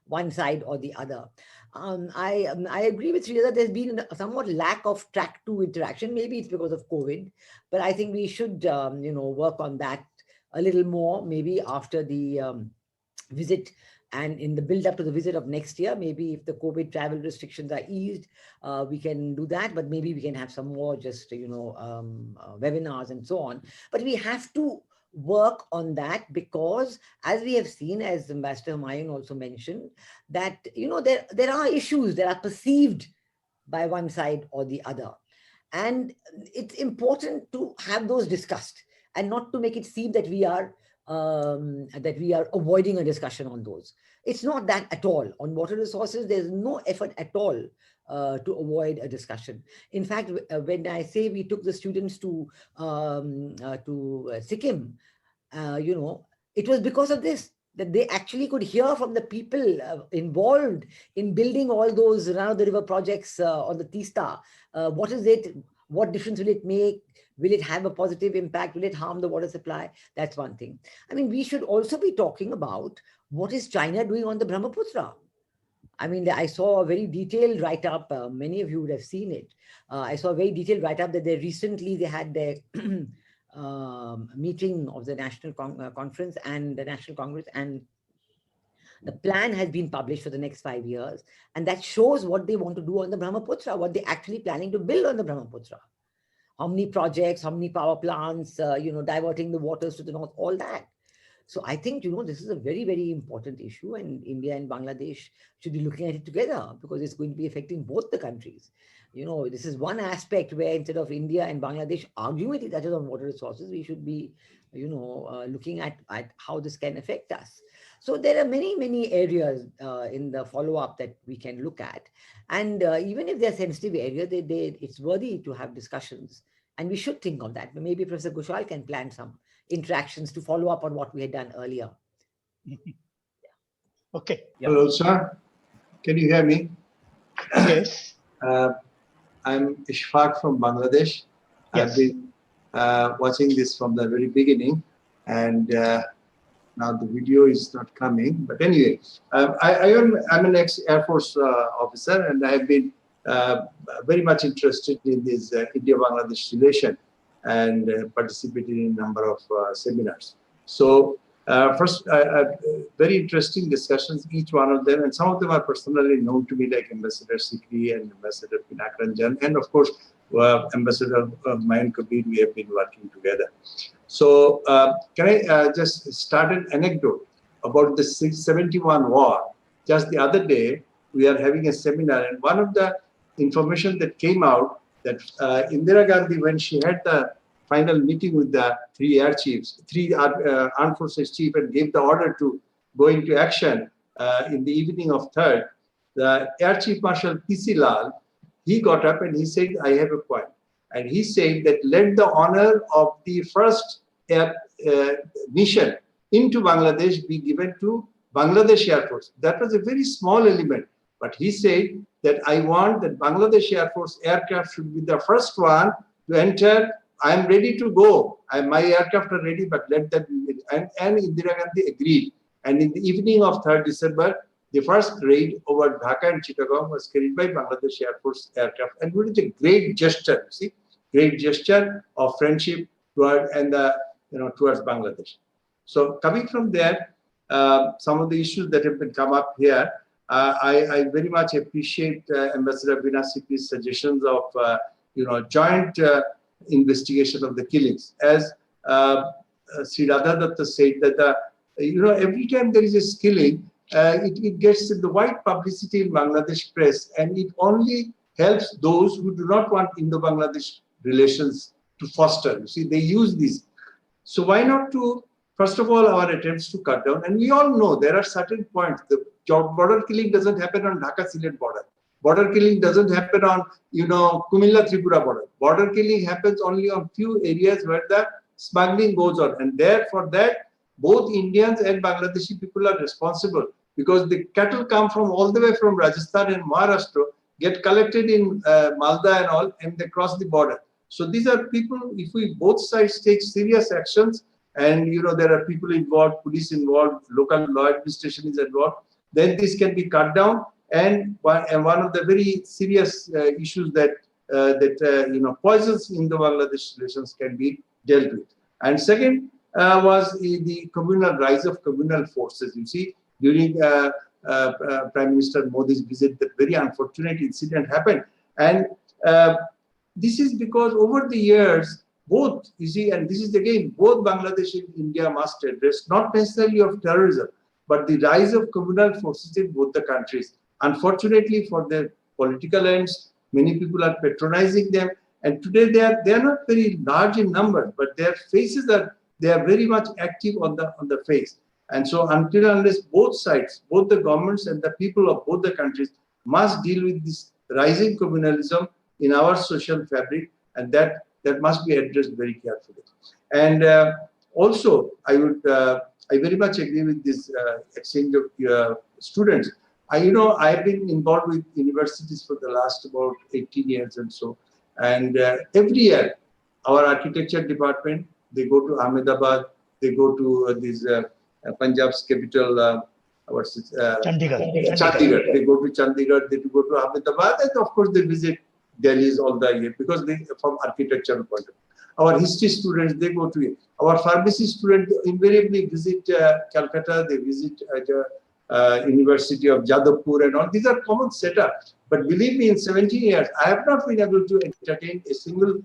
one side or the other. I agree with Sreeradha. There's been a somewhat lack of track 2 interaction. Maybe it's because of COVID, but I think we should, work on that a little more, maybe after the visit and in the build up to the visit of next year. Maybe if the COVID travel restrictions are eased, we can do that, but maybe we can have some more just, webinars and so on. But we have to work on that, because as we have seen, as Ambassador Humayun also mentioned, that there are issues that are perceived by one side or the other, and it's important to have those discussed and not to make it seem that we are avoiding a discussion on those. It's not that at all. On water resources, there's no effort at all to avoid a discussion. In fact, when I say we took the students to Sikkim, it was because of this. that they actually could hear from the people involved in building all those run-of-the-river projects on the Teesta. What is it? What difference will it make? Will it have a positive impact? Will it harm the water supply? That's one thing. I mean, we should also be talking about what is China doing on the Brahmaputra. I mean, I saw a very detailed write-up. Many of you would have seen it. I saw a very detailed write-up that they had their meeting of the National Conference and the National Congress, and the plan has been published for the next 5 years. And that shows what they want to do on the Brahmaputra, what they're actually planning to build on the Brahmaputra. How many projects, how many power plants, diverting the waters to the north, all that. So I think, this is a very, very important issue, and India and Bangladesh should be looking at it together, because it's going to be affecting both the countries. This is one aspect where instead of India and Bangladesh arguing with each other on water resources, we should be, looking at how this can affect us. So there are many, many areas in the follow-up that we can look at. And even if they're sensitive areas, it's worthy to have discussions. And we should think of that. But maybe Professor Ghoshal can plan some interactions to follow up on what we had done earlier.
Okay.
Yeah.
Hello, sir. Can you hear me?
Yes.
I'm Ishfaq from Bangladesh.
Yes.
I've been watching this from the very beginning, and now the video is not coming. But anyway, I'm an ex-Air Force officer, and I have been very much interested in this India-Bangladesh relation, and participated in a number of seminars. So first, very interesting discussions, each one of them, and some of them are personally known to me, like Ambassador Sikri and Ambassador Pinak, Ranjan, and of course, Ambassador Humayun Kabir. We have been working together. So can I just start an anecdote about the 71 war? Just the other day, we are having a seminar, and one of the information that came out that Indira Gandhi, when she had the final meeting with the three air chiefs, armed forces chief, and gave the order to go into action in the evening of 3rd, the Air Chief Marshal P.C. Lal, he got up and he said, I have a point. And he said that let the honor of the first air mission into Bangladesh be given to Bangladesh Air Force. That was a very small element. But he said that I want that Bangladesh Air Force aircraft should be the first one to enter. I'm ready to go. My aircraft are ready, but let that be. And Indira Gandhi agreed. And in the evening of 3rd December, the first raid over Dhaka and Chittagong was carried by Bangladesh Air Force aircraft. And it was a great gesture, see, great gesture of friendship towards Bangladesh. So coming from there, some of the issues that have been come up here, I very much appreciate Ambassador Veena Sikri's suggestions of joint investigation of the killings. As Sreeradha Datta said that every time there is a killing, it gets the wide publicity in Bangladesh press, and it only helps those who do not want Indo-Bangladesh relations to foster. You see, they use these. So why not to, first of all, our attempts to cut down, and we all know there are certain points. The border killing doesn't happen on Dhaka-Sylhet border. Border killing doesn't happen on, Kumilla-Tripura border. Border killing happens only on few areas where the smuggling goes on. And therefore that, both Indians and Bangladeshi people are responsible, because the cattle come from all the way from Rajasthan and Maharashtra, get collected in Malda and all, and they cross the border. So these are people, if we both sides take serious actions, and there are people involved, police involved, local law administration is involved, then this can be cut down. And one of the very serious issues that poisons in the Bangladesh relations can be dealt with. And second was the communal rise of communal forces. You see, during Prime Minister Modi's visit, that very unfortunate incident happened. And this is because over the years, both, you see, and this is again, both Bangladesh and India must address, not necessarily of terrorism, but the rise of communal forces in both the countries. Unfortunately, for their political ends, many people are patronizing them. And today they are not very large in numbers, but their faces are very much active on the face. And so until unless both sides, both the governments and the people of both the countries must deal with this rising communalism in our social fabric, and that must be addressed very carefully. And Also, I very much agree with this exchange of students. I've been involved with universities for the last about 18 years and so. And every year, our architecture department, they go to Ahmedabad, they go to this Punjab's capital, Chandigarh. They go to Chandigarh, they go to Ahmedabad, and of course they visit Delhi's all the year because they from architectural point of view. Our history students, they go to it. Our pharmacy students invariably visit Calcutta, they visit University of Jadavpur and all. These are common setups. But believe me, in 17 years, I have not been able to entertain a single,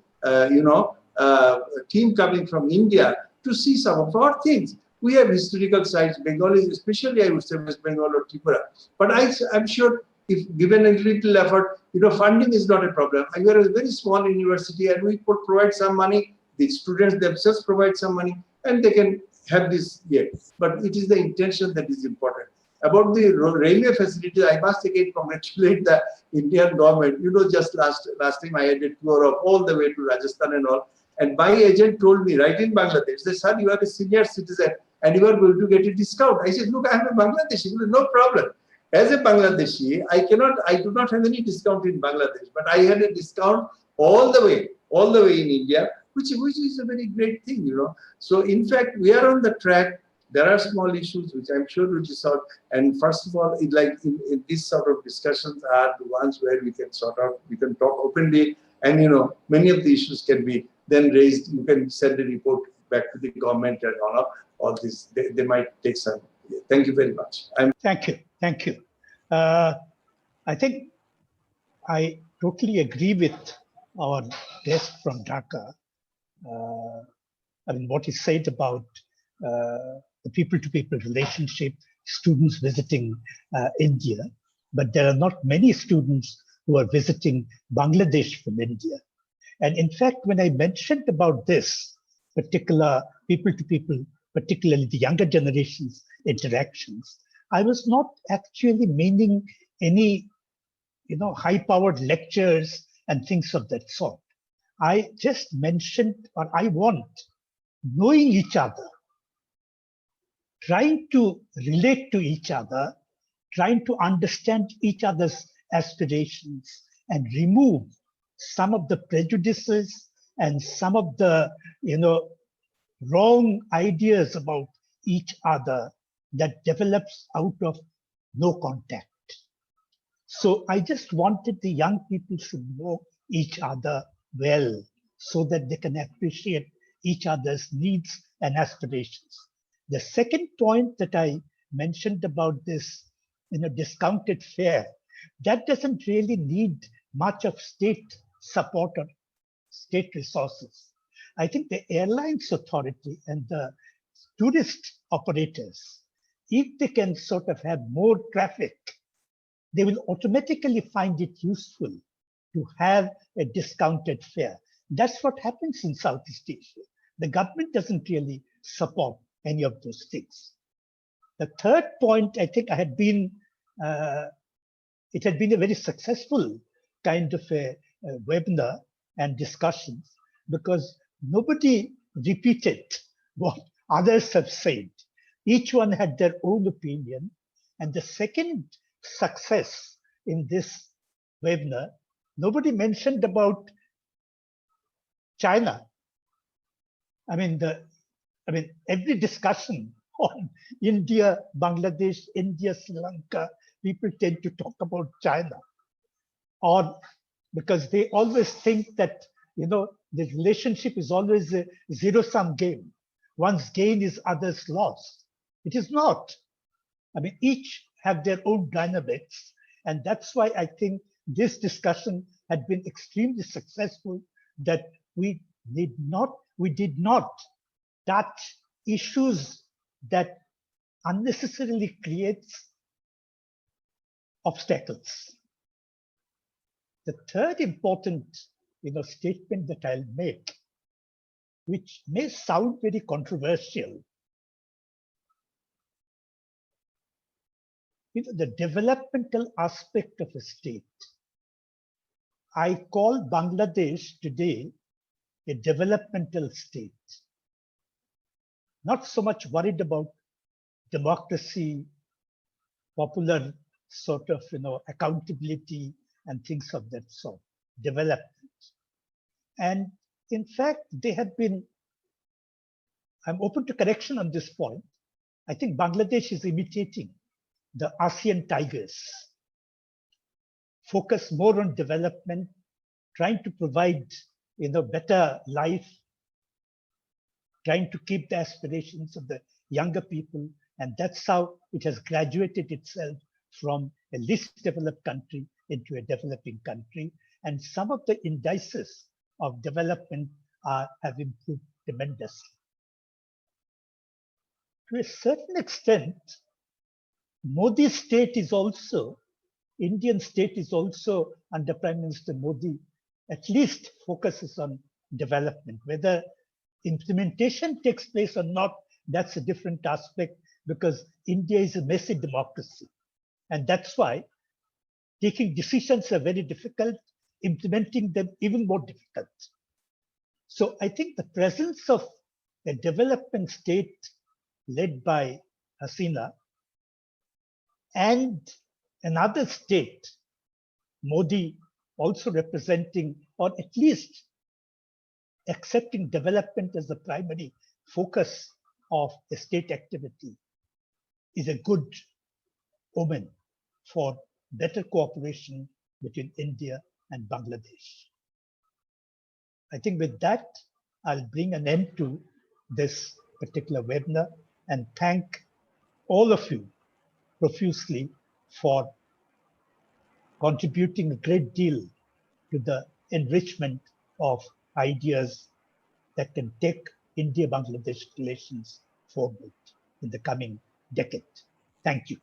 team coming from India to see some of our things. We have historical sites, Bengalis, especially I would say West Bengal or Tripura. But I'm sure if given a little effort, funding is not a problem. We are a very small university and we could provide some money. The students themselves provide some money and they can have this yet. But it is the intention that is important. About the railway facility, I must again congratulate the Indian government. Just last time I had a tour of all the way to Rajasthan and all. And my agent told me right in Bangladesh, they said, you are a senior citizen and you are going to get a discount. I said, look, I am a Bangladeshi. He said, no problem. As a Bangladeshi, I do not have any discount in Bangladesh, but I had a discount all the way in India, which is a very great thing, So in fact, we are on the track. There are small issues which I'm sure will be solved. And first of all, in this sort of discussions are the ones where we can talk openly, and many of the issues can be then raised. You can send a report back to the government and all this. They might take some. Thank you very much.
Thank you. I think I totally agree with our guest from Dhaka. What he said about the people-to-people relationship, students visiting India, but there are not many students who are visiting Bangladesh from India. And in fact, when I mentioned about this particular people-to-people, particularly the younger generations interactions, I was not actually meaning any, high-powered lectures and things of that sort. I just mentioned, or I want knowing each other, trying to relate to each other, trying to understand each other's aspirations and remove some of the prejudices and some of the, wrong ideas about each other that develops out of no contact. So I just wanted the young people to know each other well so that they can appreciate each other's needs and aspirations. The second point that I mentioned about this, discounted fare, that doesn't really need much of state support or state resources. I think the airlines authority and the tourist operators, if they can sort of have more traffic, they will automatically find it useful to have a discounted fare. That's what happens in Southeast Asia. The government doesn't really support any of those things. The third point, I think it had been a very successful kind of a webinar and discussions because nobody repeated what others have said. Each one had their own opinion. And the second success in this webinar, nobody mentioned about China. Every discussion on India, Bangladesh, India, Sri Lanka, people tend to talk about China. Or because they always think that, the relationship is always a zero-sum game. One's gain is others' loss. It is not. Each have their own dynamics. And that's why I think this discussion had been extremely successful, that we did not touch issues that unnecessarily creates obstacles. The third important statement that I'll make, which may sound very controversial, the developmental aspect of a state. I call Bangladesh today a developmental state. not so much worried about democracy, popular sort of, accountability and things of that sort, development. And in fact, they have been, I'm open to correction on this point. I think Bangladesh is imitating the ASEAN tigers, focus more on development, trying to provide, better life, trying to keep the aspirations of the younger people. And that's how it has graduated itself from a least developed country into a developing country. And some of the indices of development have improved tremendously. To a certain extent, Modi's state is also, Indian state is also under Prime Minister Modi, at least focuses on development. Whether implementation takes place or not, that's a different aspect, because India is a messy democracy. And that's why taking decisions are very difficult, implementing them even more difficult. So I think the presence of a development state led by Hasina and another state, Modi, also representing, or at least accepting development as the primary focus of a state activity, is a good omen for better cooperation between India and Bangladesh. I think with that, I'll bring an end to this particular webinar and thank all of you profusely for contributing a great deal to the enrichment of ideas that can take India-Bangladesh relations forward in the coming decade. Thank you.